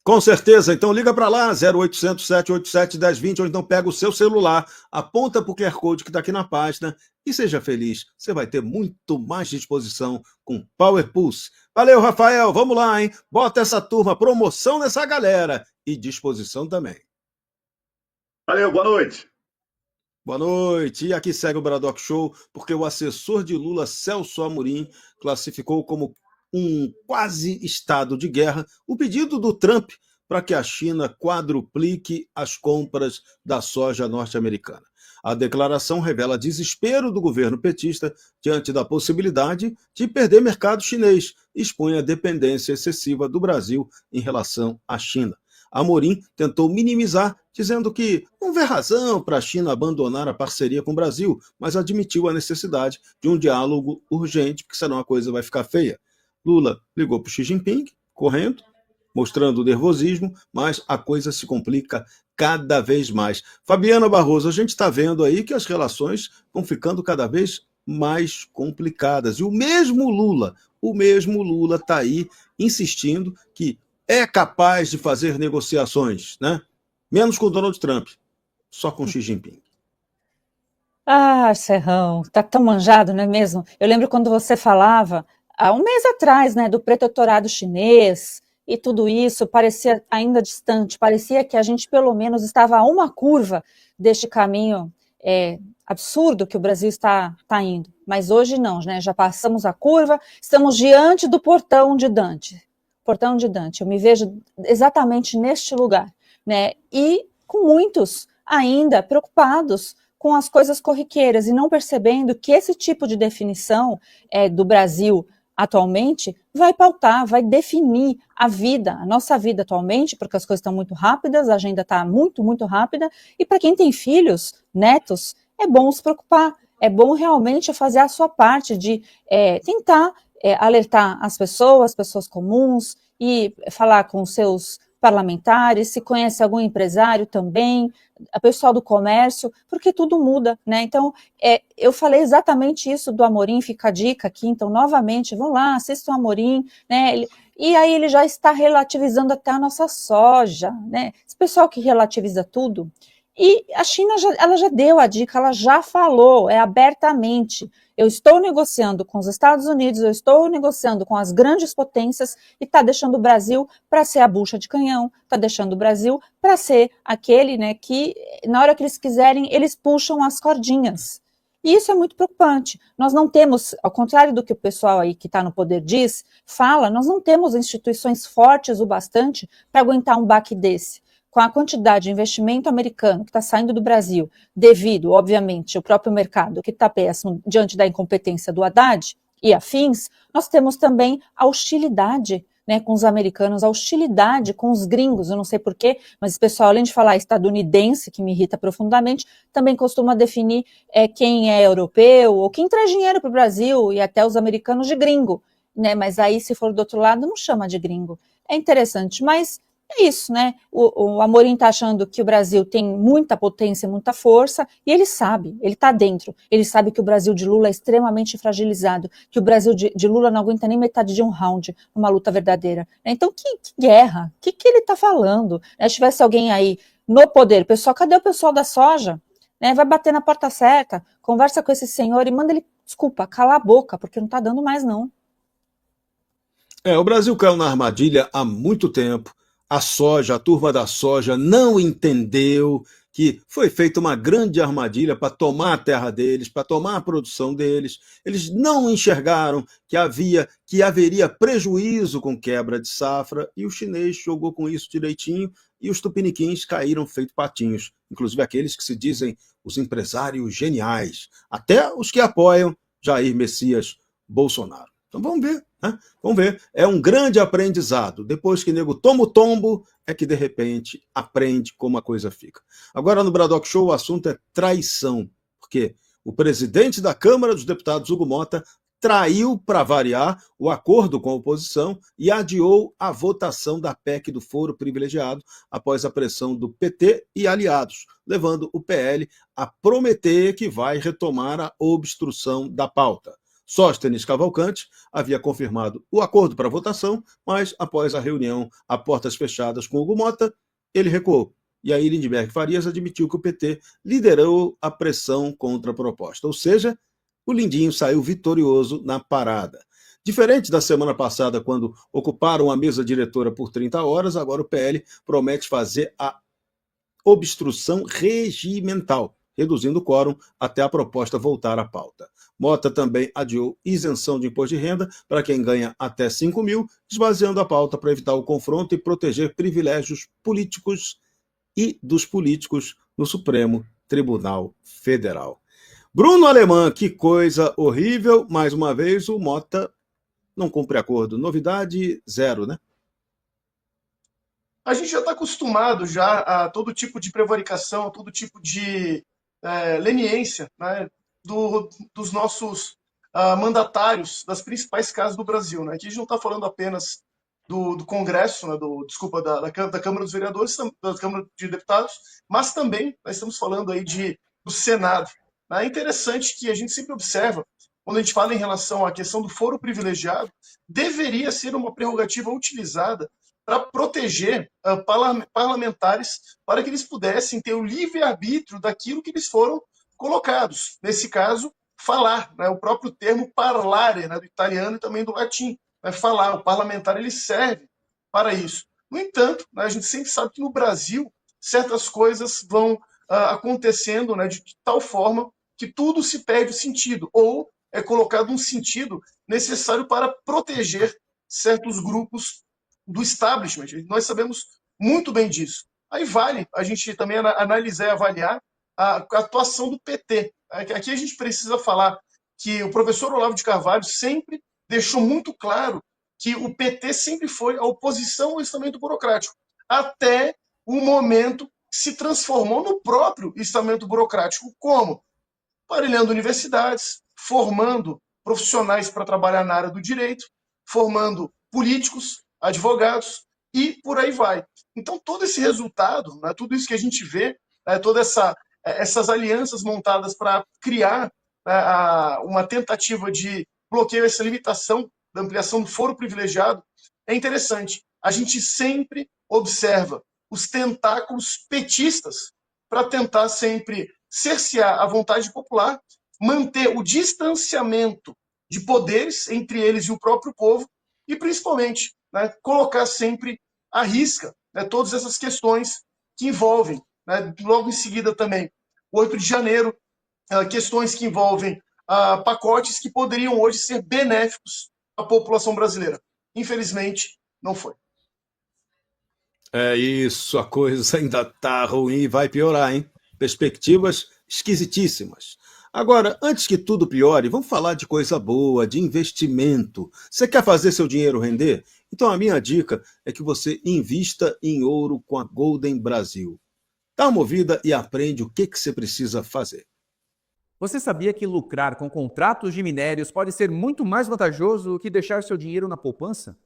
Com certeza, então liga para lá, 0800 787 1020, ou então pega o seu celular, aponta para o QR Code que está aqui na página e seja feliz. Você vai ter muito mais disposição com Power Pulse. Valeu, Rafael, vamos lá, hein? Bota essa turma, promoção nessa galera e disposição também. Valeu, boa noite. Boa noite. E aqui segue o Bradock Show, porque o assessor de Lula, Celso Amorim, classificou como um quase estado de guerra o pedido do Trump para que a China quadruplique as compras da soja norte-americana. A declaração revela desespero do governo petista diante da possibilidade de perder mercado chinês e expõe a dependência excessiva do Brasil em relação à China. Amorim tentou minimizar, dizendo que não vê razão para a China abandonar a parceria com o Brasil, mas admitiu a necessidade de um diálogo urgente, porque senão a coisa vai ficar feia. Lula ligou para o Xi Jinping, correndo, mostrando nervosismo, mas a coisa se complica cada vez mais. Fabiana Barroso, a gente está vendo aí que as relações vão ficando cada vez mais complicadas. E o mesmo Lula está aí insistindo que é capaz de fazer negociações, né? Menos com o Donald Trump, só com Xi Jinping. Ah, Serrão, tá tão manjado, não é mesmo? Eu lembro quando você falava, há um mês atrás, né, do protetorado chinês e tudo isso, parecia ainda distante, parecia que a gente pelo menos estava a uma curva deste caminho absurdo que o Brasil está indo. Mas hoje não, né? Já passamos a curva, estamos diante do portão de Dante. Portão de Dante, eu me vejo exatamente neste lugar, né? E com muitos ainda preocupados com as coisas corriqueiras e não percebendo que esse tipo de definição do Brasil atualmente vai pautar, vai definir a vida, a nossa vida atualmente, porque as coisas estão muito rápidas, a agenda está muito, muito rápida, e para quem tem filhos, netos, é bom se preocupar, é bom realmente fazer a sua parte de tentar alertar as pessoas comuns e falar com os seus parlamentares, se conhece algum empresário também, a pessoal do comércio, porque tudo muda, né? Então, eu falei exatamente isso do Amorim, fica a dica aqui, então, novamente, vão lá, assistam o Amorim, né? E aí ele já está relativizando até a nossa soja, né? Esse pessoal que relativiza tudo. E a China, ela já deu a dica, ela já falou, abertamente. Eu estou negociando com os Estados Unidos, eu estou negociando com as grandes potências e está deixando o Brasil para ser a bucha de canhão, está deixando o Brasil para ser aquele, né, que na hora que eles quiserem, eles puxam as cordinhas. E isso é muito preocupante. Nós não temos, ao contrário do que o pessoal aí que está no poder fala, nós não temos instituições fortes o bastante para aguentar um baque desse. Com a quantidade de investimento americano que está saindo do Brasil, devido, obviamente, ao próprio mercado que está péssimo diante da incompetência do Haddad e afins, nós temos também a hostilidade, né, com os americanos, a hostilidade com os gringos, eu não sei porquê, mas esse pessoal, além de falar estadunidense, que me irrita profundamente, também costuma definir quem é europeu ou quem traz dinheiro para o Brasil e até os americanos de gringo, né, mas aí se for do outro lado não chama de gringo. É interessante, mas é isso, né? O Amorim está achando que o Brasil tem muita potência, muita força, e ele sabe, ele está dentro. Ele sabe que o Brasil de Lula é extremamente fragilizado, que o Brasil de Lula não aguenta nem metade de um round numa luta verdadeira. Então, que guerra? O que ele está falando? Se tivesse alguém aí no poder, pessoal, cadê o pessoal da soja? né? Vai bater na porta certa, conversa com esse senhor e manda ele, desculpa, calar a boca, porque não está dando mais não. O Brasil caiu na armadilha há muito tempo. A turma da soja não entendeu que foi feita uma grande armadilha para tomar a terra deles, para tomar a produção deles. Eles não enxergaram que haveria prejuízo com quebra de safra e o chinês jogou com isso direitinho e os tupiniquins caíram feito patinhos, inclusive aqueles que se dizem os empresários geniais, até os que apoiam Jair Messias Bolsonaro. Então vamos ver, né? Vamos ver. É um grande aprendizado. Depois que o nego toma o tombo, é que de repente aprende como a coisa fica. Agora no Braddock Show o assunto é traição, porque o presidente da Câmara dos Deputados, Hugo Mota, traiu, para variar, o acordo com a oposição e adiou a votação da PEC do foro privilegiado após a pressão do PT e aliados, levando o PL a prometer que vai retomar a obstrução da pauta. Sóstenes Cavalcante havia confirmado o acordo para votação, mas após a reunião a portas fechadas com Hugo Mota, ele recuou. E aí Lindbergh Farias admitiu que o PT liderou a pressão contra a proposta. Ou seja, o Lindinho saiu vitorioso na parada. Diferente da semana passada, quando ocuparam a mesa diretora por 30 horas, agora o PL promete fazer a obstrução regimental, reduzindo o quórum até a proposta voltar à pauta. Mota também adiou isenção de imposto de renda para quem ganha até 5 mil, esvaziando a pauta para evitar o confronto e proteger privilégios políticos e dos políticos no Supremo Tribunal Federal. Bruno Alemã, que coisa horrível. Mais uma vez, o Mota não cumpre acordo. Novidade zero, né? A gente já está acostumado já a todo tipo de prevaricação, todo tipo de leniência, né, dos nossos mandatários das principais casas do Brasil. Né? Aqui a gente não está falando apenas do Congresso, né, da Câmara dos Vereadores, da Câmara de Deputados, mas também nós estamos falando aí do Senado. É interessante que a gente sempre observa, quando a gente fala em relação à questão do foro privilegiado, deveria ser uma prerrogativa utilizada para proteger parlamentares, para que eles pudessem ter o livre-arbítrio daquilo que eles foram colocados. Nesse caso, falar, né, o próprio termo parlare, né, do italiano e também do latim. Falar, o parlamentar ele serve para isso. No entanto, né, a gente sempre sabe que no Brasil certas coisas vão acontecendo, né, de tal forma que tudo se perde o sentido, ou é colocado um sentido necessário para proteger certos grupos do establishment. Nós sabemos muito bem disso. Aí vale a gente também analisar e avaliar a atuação do PT. Aqui a gente precisa falar que o professor Olavo de Carvalho sempre deixou muito claro que o PT sempre foi a oposição ao estamento burocrático, até o momento que se transformou no próprio estamento burocrático. Como? Aparelhando universidades, formando profissionais para trabalhar na área do direito, formando políticos, advogados e por aí vai. Então, todo esse resultado, né, tudo isso que a gente vê, todas essas alianças montadas para criar uma tentativa de bloqueio, essa limitação da ampliação do foro privilegiado, é interessante. A gente sempre observa os tentáculos petistas para tentar sempre cercear a vontade popular, manter o distanciamento de poderes entre eles e o próprio povo e, principalmente, né, colocar sempre à risca, né, todas essas questões que envolvem, né, logo em seguida também, 8 de janeiro, questões que envolvem pacotes que poderiam hoje ser benéficos à população brasileira. Infelizmente, não foi. É isso, a coisa ainda tá ruim e vai piorar, hein? Perspectivas esquisitíssimas. Agora, antes que tudo piore, vamos falar de coisa boa, de investimento. Você quer fazer seu dinheiro render? Então a minha dica é que você invista em ouro com a Golden Brasil. Dá uma ouvida e aprende o que você precisa fazer. Você sabia que lucrar com contratos de minérios pode ser muito mais vantajoso que deixar seu dinheiro na poupança?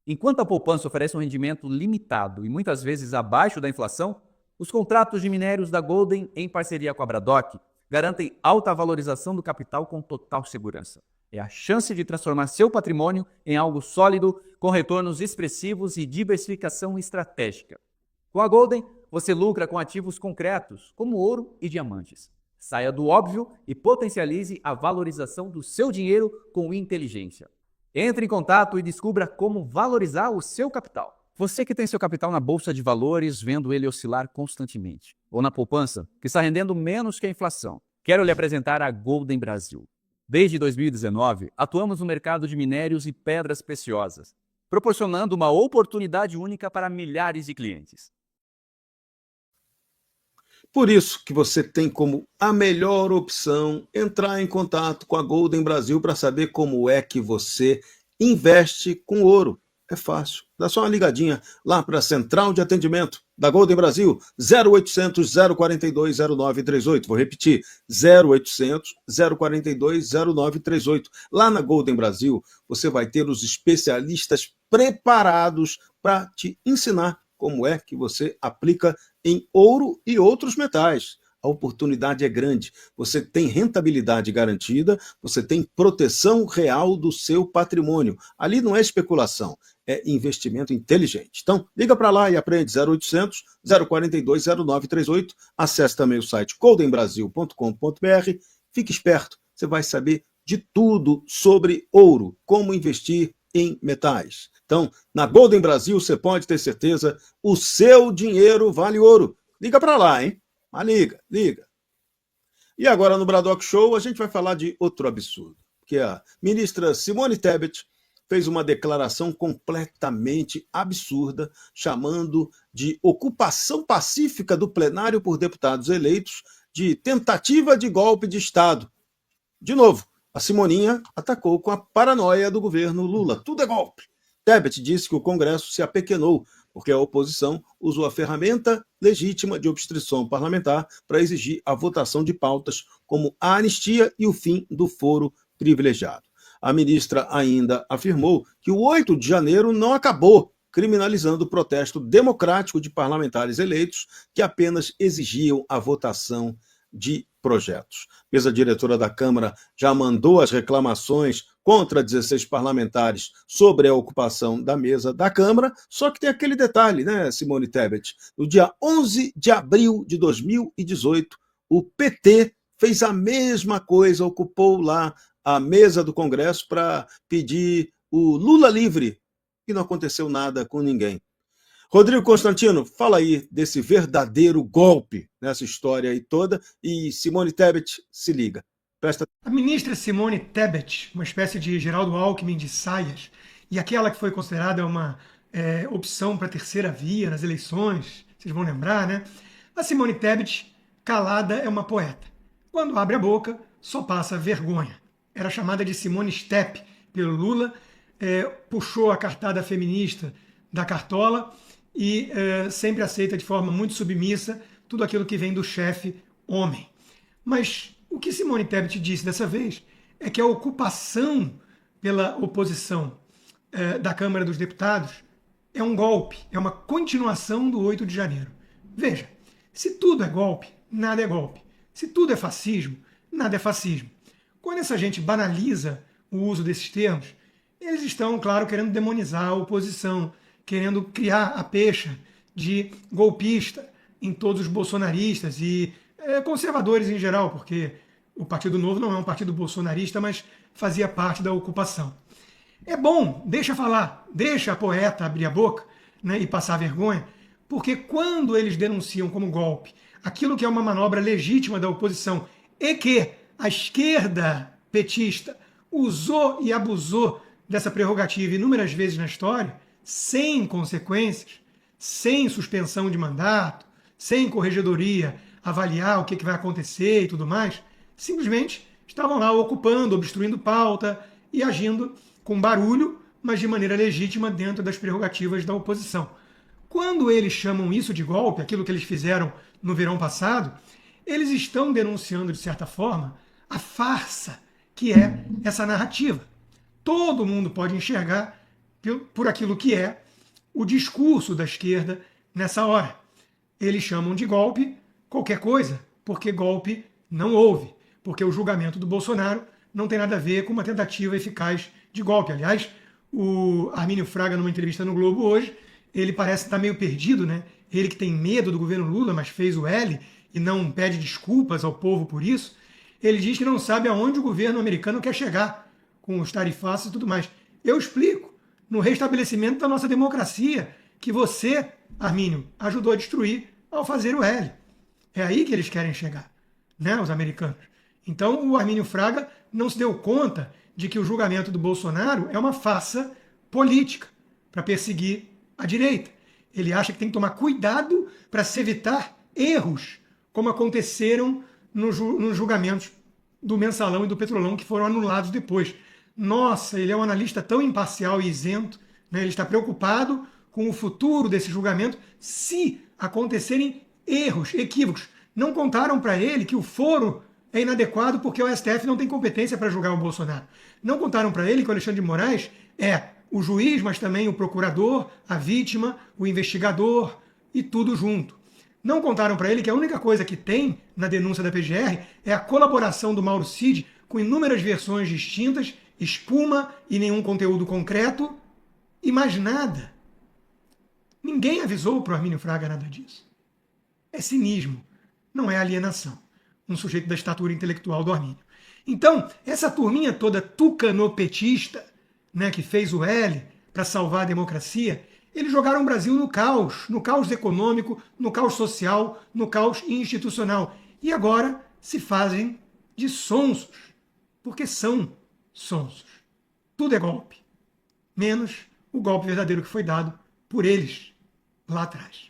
Enquanto a poupança oferece um rendimento limitado e muitas vezes abaixo da inflação, os contratos de minérios da Golden, em parceria com a Braddock, garantem alta valorização do capital com total segurança. É a chance de transformar seu patrimônio em algo sólido, com retornos expressivos e diversificação estratégica. Com a Golden, você lucra com ativos concretos, como ouro e diamantes. Saia do óbvio e potencialize a valorização do seu dinheiro com inteligência. Entre em contato e descubra como valorizar o seu capital. Você que tem seu capital na bolsa de valores, vendo ele oscilar constantemente, ou na poupança, que está rendendo menos que a inflação, quero lhe apresentar a Golden Brasil. Desde 2019, atuamos no mercado de minérios e pedras preciosas, proporcionando uma oportunidade única para milhares de clientes. Por isso que você tem como a melhor opção entrar em contato com a Golden Brasil para saber como é que você investe com ouro. É fácil. Dá só uma ligadinha lá para a central de atendimento da Golden Brasil, 0800 042 0938. Vou repetir, 0800 042 0938. Lá na Golden Brasil, você vai ter os especialistas preparados para te ensinar como é que você aplica em ouro e outros metais. A oportunidade é grande, você tem rentabilidade garantida, você tem proteção real do seu patrimônio. Ali não é especulação, é investimento inteligente. Então, liga para lá e aprende 0800 042 0938. Acesse também o site goldenbrasil.com.br. Fique esperto, você vai saber de tudo sobre ouro, como investir em metais. Então, na Golden Brasil, você pode ter certeza, o seu dinheiro vale ouro. Liga para lá, hein? Mas liga. E agora no Bradock Show a gente vai falar de outro absurdo, que a ministra Simone Tebet fez uma declaração completamente absurda, chamando de ocupação pacífica do plenário por deputados eleitos de tentativa de golpe de Estado. De novo, a Simoninha atacou com a paranoia do governo Lula. Tudo é golpe. Tebet disse que o Congresso se apequenou porque a oposição usou a ferramenta legítima de obstrução parlamentar para exigir a votação de pautas como a anistia e o fim do foro privilegiado. A ministra ainda afirmou que o 8 de janeiro não acabou criminalizando o protesto democrático de parlamentares eleitos que apenas exigiam a votação de projetos. A mesa diretora da Câmara já mandou as reclamações contra 16 parlamentares sobre a ocupação da mesa da Câmara, só que tem aquele detalhe, né, Simone Tebet? No dia 11 de abril de 2018, o PT fez a mesma coisa, ocupou lá a mesa do Congresso para pedir o Lula livre, e não aconteceu nada com ninguém. Rodrigo Constantino, fala aí desse verdadeiro golpe nessa história aí toda, e Simone Tebet, se liga. A ministra Simone Tebet, uma espécie de Geraldo Alckmin de saias, e aquela que foi considerada uma opção para a terceira via nas eleições, vocês vão lembrar, né? A Simone Tebet, calada, é uma poeta. Quando abre a boca, só passa vergonha. Era chamada de Simone Step pelo Lula, puxou a cartada feminista da cartola e sempre aceita de forma muito submissa tudo aquilo que vem do chefe homem. Mas o que Simone Tebet disse dessa vez é que a ocupação pela oposição da Câmara dos Deputados é um golpe, é uma continuação do 8 de janeiro. Veja, se tudo é golpe, nada é golpe. Se tudo é fascismo, nada é fascismo. Quando essa gente banaliza o uso desses termos, eles estão, claro, querendo demonizar a oposição, querendo criar a pecha de golpista em todos os bolsonaristas e conservadores em geral, porque o Partido Novo não é um partido bolsonarista, mas fazia parte da ocupação. É bom, deixa falar, deixa a poeta abrir a boca, né, e passar vergonha, porque quando eles denunciam como golpe aquilo que é uma manobra legítima da oposição e que a esquerda petista usou e abusou dessa prerrogativa inúmeras vezes na história, sem consequências, sem suspensão de mandato, sem corregedoria avaliar o que vai acontecer e tudo mais, simplesmente estavam lá ocupando, obstruindo pauta e agindo com barulho, mas de maneira legítima dentro das prerrogativas da oposição. Quando eles chamam isso de golpe, aquilo que eles fizeram no verão passado, eles estão denunciando, de certa forma, a farsa que é essa narrativa. Todo mundo pode enxergar por aquilo que é o discurso da esquerda nessa hora. Eles chamam de golpe qualquer coisa, porque golpe não houve, porque o julgamento do Bolsonaro não tem nada a ver com uma tentativa eficaz de golpe. Aliás, o Armínio Fraga, numa entrevista no Globo hoje, ele parece estar meio perdido, né? Ele que tem medo do governo Lula, mas fez o L, e não pede desculpas ao povo por isso, ele diz que não sabe aonde o governo americano quer chegar com os tarifaços e tudo mais. Eu explico. No restabelecimento da nossa democracia, que você, Armínio, ajudou a destruir ao fazer o L. É aí que eles querem chegar, né, os americanos. Então, o Armínio Fraga não se deu conta de que o julgamento do Bolsonaro é uma farsa política para perseguir a direita. Ele acha que tem que tomar cuidado para se evitar erros, como aconteceram nos julgamentos do Mensalão e do Petrolão, que foram anulados depois. Nossa, ele é um analista tão imparcial e isento, né? Ele está preocupado com o futuro desse julgamento se acontecerem erros, equívocos. Não contaram para ele que o foro é inadequado porque o STF não tem competência para julgar o Bolsonaro. Não contaram para ele que o Alexandre de Moraes é o juiz, mas também o procurador, a vítima, o investigador e tudo junto. Não contaram para ele que a única coisa que tem na denúncia da PGR é a colaboração do Mauro Cid com inúmeras versões distintas, espuma e nenhum conteúdo concreto e mais nada. Ninguém avisou para o Armínio Fraga nada disso. É cinismo, não é alienação. Um sujeito da estatura intelectual do Armínio. Então, essa turminha toda tucanopetista, né, que fez o L para salvar a democracia, eles jogaram o Brasil no caos econômico, no caos social, no caos institucional. E agora se fazem de sonsos, porque são sonsos. Tudo é golpe, menos o golpe verdadeiro que foi dado por eles lá atrás.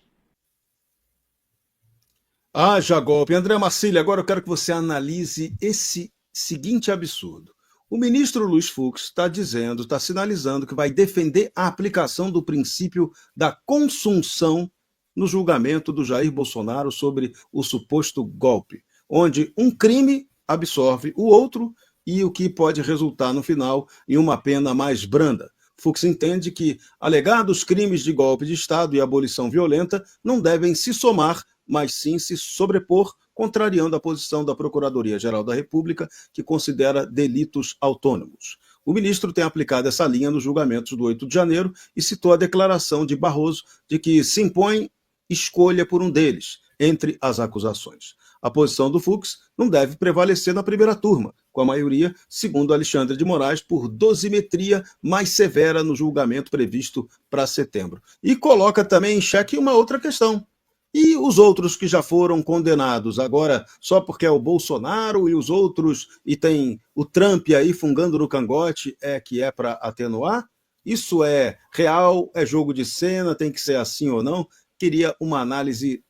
Haja golpe. André Marcílio, agora eu quero que você analise esse seguinte absurdo. O ministro Luiz Fux está sinalizando que vai defender a aplicação do princípio da consunção no julgamento do Jair Bolsonaro sobre o suposto golpe, onde um crime absorve o outro e o que pode resultar no final em uma pena mais branda. Fux entende que alegados crimes de golpe de Estado e abolição violenta não devem se somar, mas sim se sobrepor, contrariando a posição da Procuradoria-Geral da República, que considera delitos autônomos. O ministro tem aplicado essa linha nos julgamentos do 8 de janeiro e citou a declaração de Barroso de que se impõe escolha por um deles, entre as acusações. A posição do Fux não deve prevalecer na primeira turma, com a maioria, segundo Alexandre de Moraes, por dosimetria mais severa no julgamento previsto para setembro. E coloca também em xeque uma outra questão. E os outros que já foram condenados, agora só porque é o Bolsonaro e os outros, e tem o Trump aí fungando no cangote, que é para atenuar? Isso é real, é jogo de cena, tem que ser assim ou não? Queria uma análise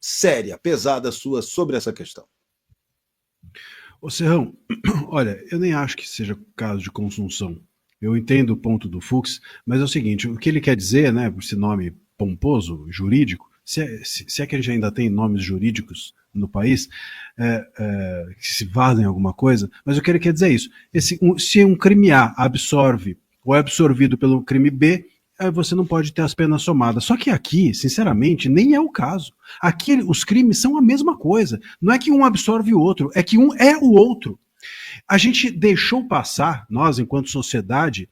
séria, pesada sua sobre essa questão. Ô Serrão, olha, eu nem acho que seja caso de consunção. Eu entendo o ponto do Fux, mas é o seguinte, o que ele quer dizer, né, por esse nome pomposo, jurídico, se é que ele já ainda tem nomes jurídicos no país, que se vazem alguma coisa, mas o que ele quer dizer é isso. Se um crime A absorve ou é absorvido pelo crime B, você não pode ter as penas somadas. Só que aqui, sinceramente, nem é o caso. Aqui os crimes são a mesma coisa. Não é que um absorve o outro, é que um é o outro. A gente deixou passar, nós enquanto sociedade,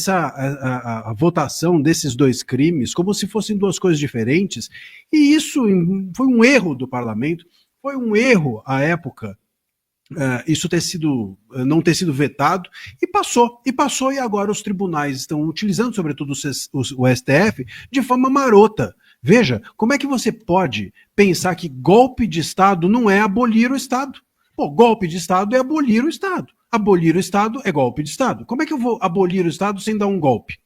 a votação desses dois crimes como se fossem duas coisas diferentes, e isso foi um erro do parlamento, foi um erro à época, isso não ter sido vetado, e passou, e agora os tribunais estão utilizando, sobretudo o STF, de forma marota. Veja, como é que você pode pensar que golpe de Estado não é abolir o Estado? Pô, golpe de Estado é abolir o Estado. Abolir o Estado é golpe de Estado. Como é que eu vou abolir o Estado sem dar um golpe?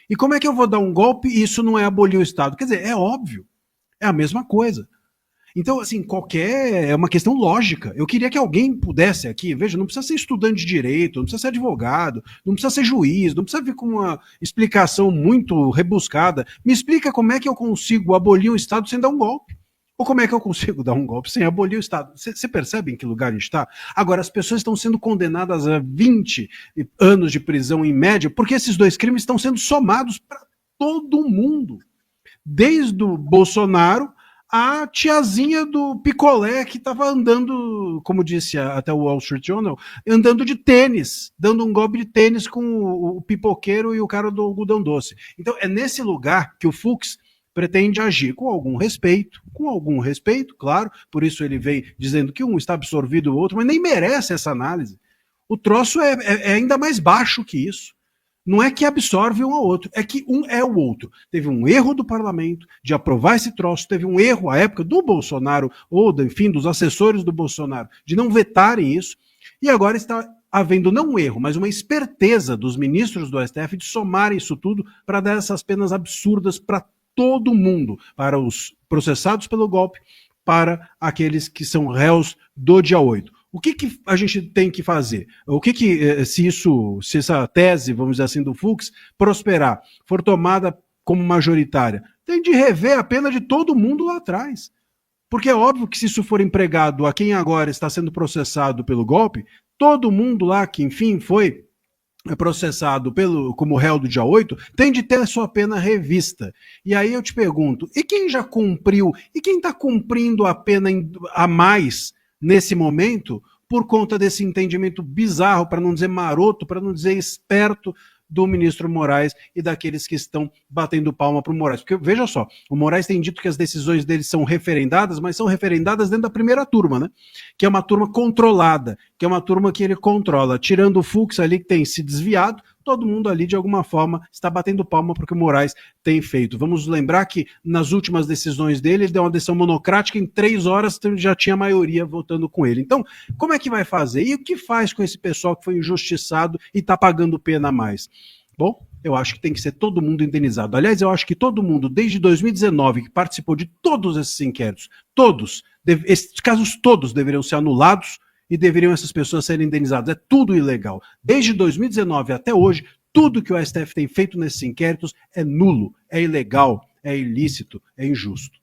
E como é que eu vou dar um golpe e isso não é abolir o Estado? Quer dizer, é óbvio. É a mesma coisa. Então, assim, é uma questão lógica. Eu queria que alguém pudesse aqui, veja, não precisa ser estudante de direito, não precisa ser advogado, não precisa ser juiz, não precisa vir com uma explicação muito rebuscada. Me explica como é que eu consigo abolir o Estado sem dar um golpe. Ou como é que eu consigo dar um golpe sem abolir o Estado? Você percebe em que lugar a gente está? Agora, as pessoas estão sendo condenadas a 20 anos de prisão em média, porque esses dois crimes estão sendo somados para todo mundo. Desde o Bolsonaro a tiazinha do picolé que estava andando, como disse até o Wall Street Journal, andando de tênis, dando um golpe de tênis com o pipoqueiro e o cara do algodão doce. Então, é nesse lugar que o Fux pretende agir com algum respeito, claro, por isso ele vem dizendo que um está absorvido o outro, mas nem merece essa análise. O troço é ainda mais baixo que isso. Não é que absorve um ao outro, é que um é o outro. Teve um erro do parlamento de aprovar esse troço, teve um erro à época do Bolsonaro, ou, enfim, dos assessores do Bolsonaro, de não vetarem isso, e agora está havendo não um erro, mas uma esperteza dos ministros do STF de somarem isso tudo para dar essas penas absurdas para todo mundo, para os processados pelo golpe, para aqueles que são réus do dia 8. O que a gente tem que fazer? O se essa tese, vamos dizer assim, do Fux prosperar, for tomada como majoritária, tem de rever a pena de todo mundo lá atrás. Porque é óbvio que se isso for empregado a quem agora está sendo processado pelo golpe, todo mundo lá que, enfim, foi processado como réu do dia 8, tem de ter a sua pena revista. E aí eu te pergunto, e quem já cumpriu, e quem está cumprindo a pena a mais nesse momento, por conta desse entendimento bizarro, para não dizer maroto, para não dizer esperto, do ministro Moraes e daqueles que estão batendo palma para o Moraes. Porque, veja só, o Moraes tem dito que as decisões dele são referendadas, mas são referendadas dentro da primeira turma, né? Que é uma turma controlada, que é uma turma que ele controla. Tirando o Fux ali, que tem se desviado, todo mundo ali, de alguma forma, está batendo palma para o que o Moraes tem feito. Vamos lembrar que, nas últimas decisões dele, ele deu uma decisão monocrática, em 3 horas já tinha maioria votando com ele. Então, como é que vai fazer? E o que faz com esse pessoal que foi injustiçado e está pagando pena a mais? Bom, eu acho que tem que ser todo mundo indenizado. Aliás, eu acho que todo mundo, desde 2019, que participou de todos esses inquéritos, esses casos todos deveriam ser anulados e deveriam essas pessoas serem indenizadas. É tudo ilegal. Desde 2019 até hoje, tudo que o STF tem feito nesses inquéritos é nulo, é ilegal, é ilícito, é injusto.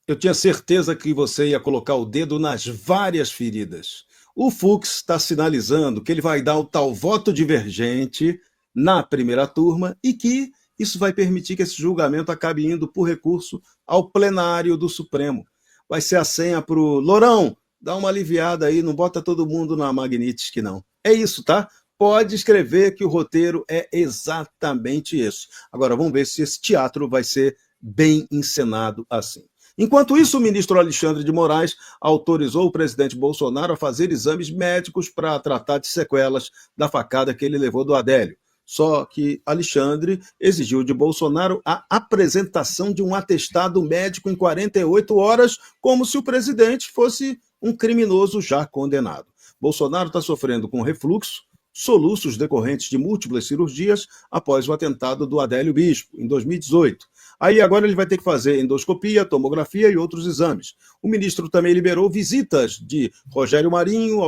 Eu tinha certeza que você ia colocar o dedo nas várias feridas. O Fux está sinalizando que ele vai dar o tal voto divergente na primeira turma e que isso vai permitir que esse julgamento acabe indo por recurso ao plenário do Supremo. Vai ser a senha para o Lourão, dá uma aliviada aí, não bota todo mundo na Magnífica, não. É isso, tá? Pode escrever que o roteiro é exatamente esse. Agora, vamos ver se esse teatro vai ser bem encenado assim. Enquanto isso, o ministro Alexandre de Moraes autorizou o presidente Bolsonaro a fazer exames médicos para tratar de sequelas da facada que ele levou do Adélio. Só que Alexandre exigiu de Bolsonaro a apresentação de um atestado médico em 48 horas, como se o presidente fosse um criminoso já condenado. Bolsonaro está sofrendo com refluxo, soluços decorrentes de múltiplas cirurgias após o atentado do Adélio Bispo, em 2018. Aí agora ele vai ter que fazer endoscopia, tomografia e outros exames. O ministro também liberou visitas de Rogério Marinho,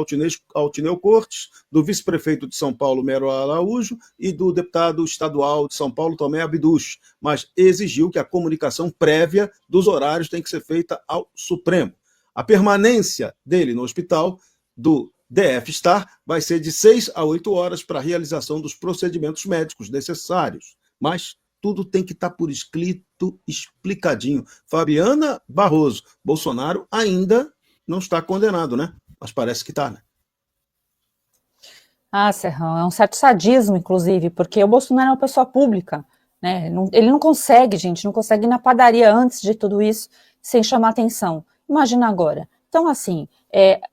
Altineu Cortes, do vice-prefeito de São Paulo, Mero Araújo, e do deputado estadual de São Paulo, Tomé Abduch, mas exigiu que a comunicação prévia dos horários tem que ser feita ao Supremo. A permanência dele no hospital do DF-Star vai ser de 6 a 8 horas para a realização dos procedimentos médicos necessários. Mas tudo tem que estar por escrito, explicadinho. Fabiana Barroso, Bolsonaro ainda não está condenado, né? Mas parece que está, né? Ah, Serrão, é um certo sadismo, inclusive, porque o Bolsonaro é uma pessoa pública, né? Ele não consegue, gente, não consegue ir na padaria antes de tudo isso sem chamar atenção. Imagina agora. Então, assim,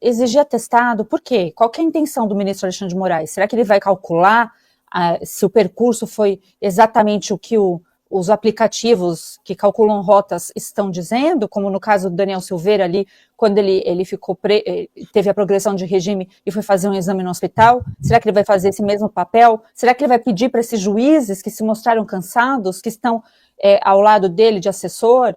exigir atestado, por quê? Qual que é a intenção do ministro Alexandre de Moraes? Será que ele vai calcular se o percurso foi exatamente o que os aplicativos que calculam rotas estão dizendo, como no caso do Daniel Silveira ali, quando ele teve a progressão de regime e foi fazer um exame no hospital? Será que ele vai fazer esse mesmo papel? Será que ele vai pedir para esses juízes que se mostraram cansados, que estão ao lado dele de assessor,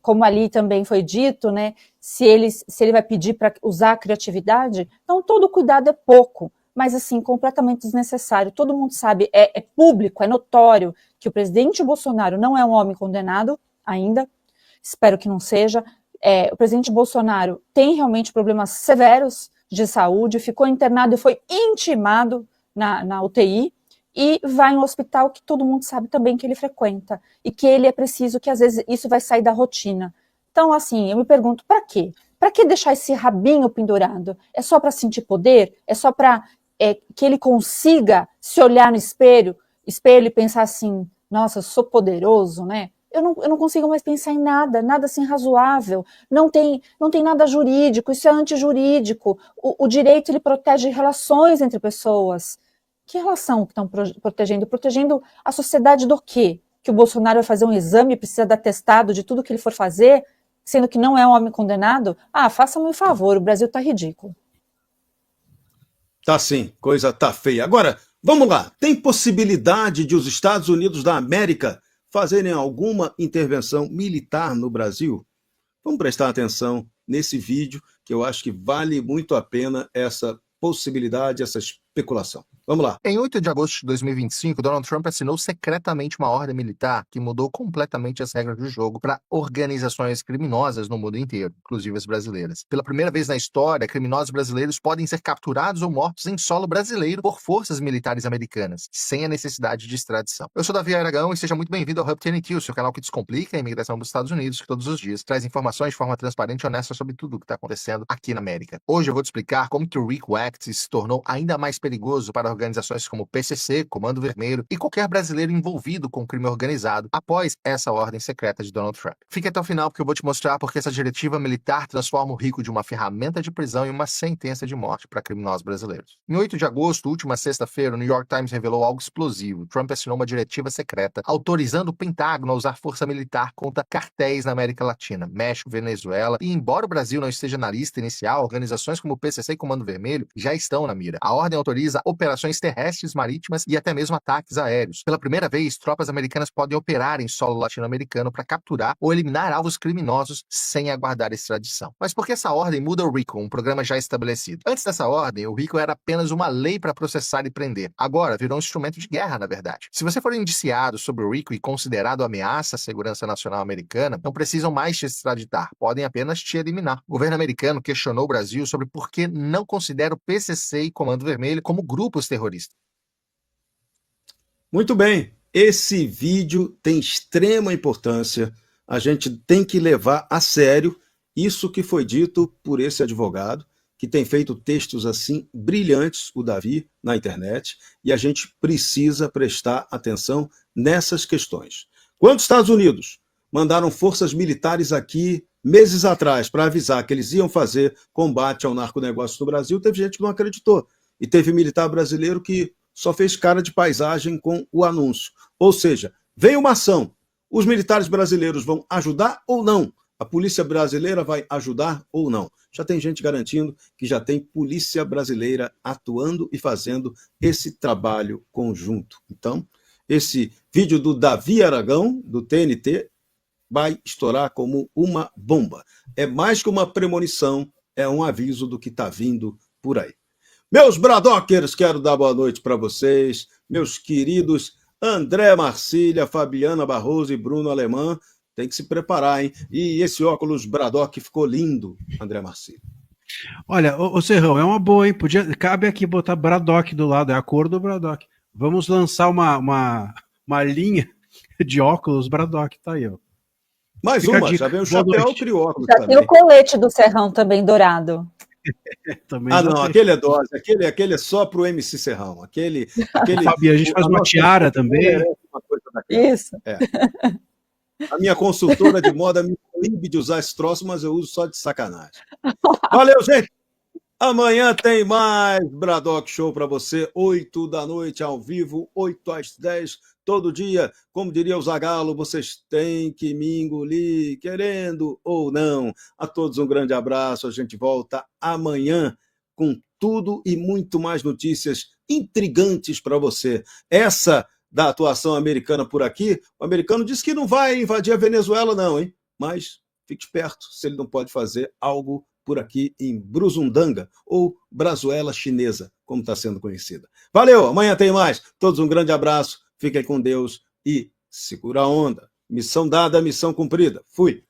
como ali também foi dito, né, se ele vai pedir para usar a criatividade? Então, todo cuidado é pouco, mas assim, completamente desnecessário. Todo mundo sabe, é público, é notório que o presidente Bolsonaro não é um homem condenado ainda, espero que não seja. O presidente Bolsonaro tem realmente problemas severos de saúde, ficou internado e foi intimado na UTI, e vai em um hospital que todo mundo sabe também que ele frequenta, e que ele é preciso, que às vezes isso vai sair da rotina. Então, assim, eu me pergunto, para quê? Para que deixar esse rabinho pendurado? É só para sentir poder? É só para que ele consiga se olhar no espelho e pensar assim, nossa, eu sou poderoso, né? eu não consigo mais pensar em nada assim razoável, não tem nada jurídico, isso é antijurídico, o direito ele protege relações entre pessoas. Que relação que estão protegendo? Protegendo a sociedade do quê? Que o Bolsonaro vai fazer um exame e precisa dar atestado de tudo que ele for fazer, sendo que não é um homem condenado? Ah, faça-me um favor, o Brasil está ridículo. Tá sim, coisa tá feia. Agora, vamos lá. Tem possibilidade de os Estados Unidos da América fazerem alguma intervenção militar no Brasil? Vamos prestar atenção nesse vídeo, que eu acho que vale muito a pena essa possibilidade, essa especulação. Vamos lá. Em 8 de agosto de 2025, Donald Trump assinou secretamente uma ordem militar que mudou completamente as regras do jogo para organizações criminosas no mundo inteiro, inclusive as brasileiras. Pela primeira vez na história, criminosos brasileiros podem ser capturados ou mortos em solo brasileiro por forças militares americanas, sem a necessidade de extradição. Eu sou Davi Aragão e seja muito bem-vindo ao Hub TNT, o seu canal que descomplica a imigração dos Estados Unidos, que todos os dias traz informações de forma transparente e honesta sobre tudo o que está acontecendo aqui na América. Hoje eu vou te explicar como que o RICO Act se tornou ainda mais perigoso para organizações como o PCC, Comando Vermelho e qualquer brasileiro envolvido com crime organizado após essa ordem secreta de Donald Trump. Fique até o final porque eu vou te mostrar porque essa diretiva militar transforma o RICO de uma ferramenta de prisão em uma sentença de morte para criminosos brasileiros. Em 8 de agosto, última sexta-feira, o New York Times revelou algo explosivo. Trump assinou uma diretiva secreta autorizando o Pentágono a usar força militar contra cartéis na América Latina, México, Venezuela e, embora o Brasil não esteja na lista inicial, organizações como o PCC e Comando Vermelho já estão na mira. A ordem autoriza operações terrestres, marítimas e até mesmo ataques aéreos. Pela primeira vez, tropas americanas podem operar em solo latino-americano para capturar ou eliminar alvos criminosos sem aguardar extradição. Mas por que essa ordem muda o RICO, um programa já estabelecido? Antes dessa ordem, o RICO era apenas uma lei para processar e prender. Agora, virou um instrumento de guerra, na verdade. Se você for indiciado sobre o RICO e considerado ameaça à segurança nacional americana, não precisam mais te extraditar, podem apenas te eliminar. O governo americano questionou o Brasil sobre por que não considera o PCC e Comando Vermelho como grupos terroristas. Muito bem, esse vídeo tem extrema importância, a gente tem que levar a sério isso que foi dito por esse advogado, que tem feito textos assim brilhantes, o Davi, na internet, e a gente precisa prestar atenção nessas questões. Quando os Estados Unidos mandaram forças militares aqui meses atrás para avisar que eles iam fazer combate ao narconegócio no Brasil, teve gente que não acreditou, e teve militar brasileiro que só fez cara de paisagem com o anúncio. Ou seja, vem uma ação. Os militares brasileiros vão ajudar ou não? A polícia brasileira vai ajudar ou não? Já tem gente garantindo que já tem polícia brasileira atuando e fazendo esse trabalho conjunto. Então, esse vídeo do Davi Aragão, do TNT, vai estourar como uma bomba. É mais que uma premonição, é um aviso do que está vindo por aí. Meus Bradockers, quero dar boa noite para vocês, meus queridos André Marcília, Fabiana Barroso e Bruno Alemã. Tem que se preparar, hein? E esse óculos Bradock ficou lindo, André Marcília. Olha, ô Serrão, é uma boa, hein? Cabe aqui botar Bradock do lado, é a cor do Bradock. Vamos lançar uma linha de óculos Bradock, tá aí, ó. Mais Fica uma, já veio o chapéu e o óculos Já também. tem o colete do Serrão também, dourado. Ah, não, aquele é dose, aquele é só pro MC Serrão. Aquele Fabi, a gente faz uma tiara também. Isso. É. A minha consultora de moda me proíbe de usar esse troço, mas eu uso só de sacanagem. Valeu, gente! Amanhã tem mais Bradock Show para você, 8 da noite ao vivo, 8 às 10, todo dia. Como diria o Zagalo, vocês têm que me engolir, querendo ou não. A todos um grande abraço, a gente volta amanhã com tudo e muito mais notícias intrigantes para você. Essa da atuação americana por aqui, o americano disse que não vai invadir a Venezuela não, hein? Mas fique esperto se ele não pode fazer algo por aqui em Brusundanga, ou Brazuela Chinesa, como está sendo conhecida. Valeu, amanhã tem mais. Todos um grande abraço, fiquem com Deus e segura a onda. Missão dada, missão cumprida. Fui.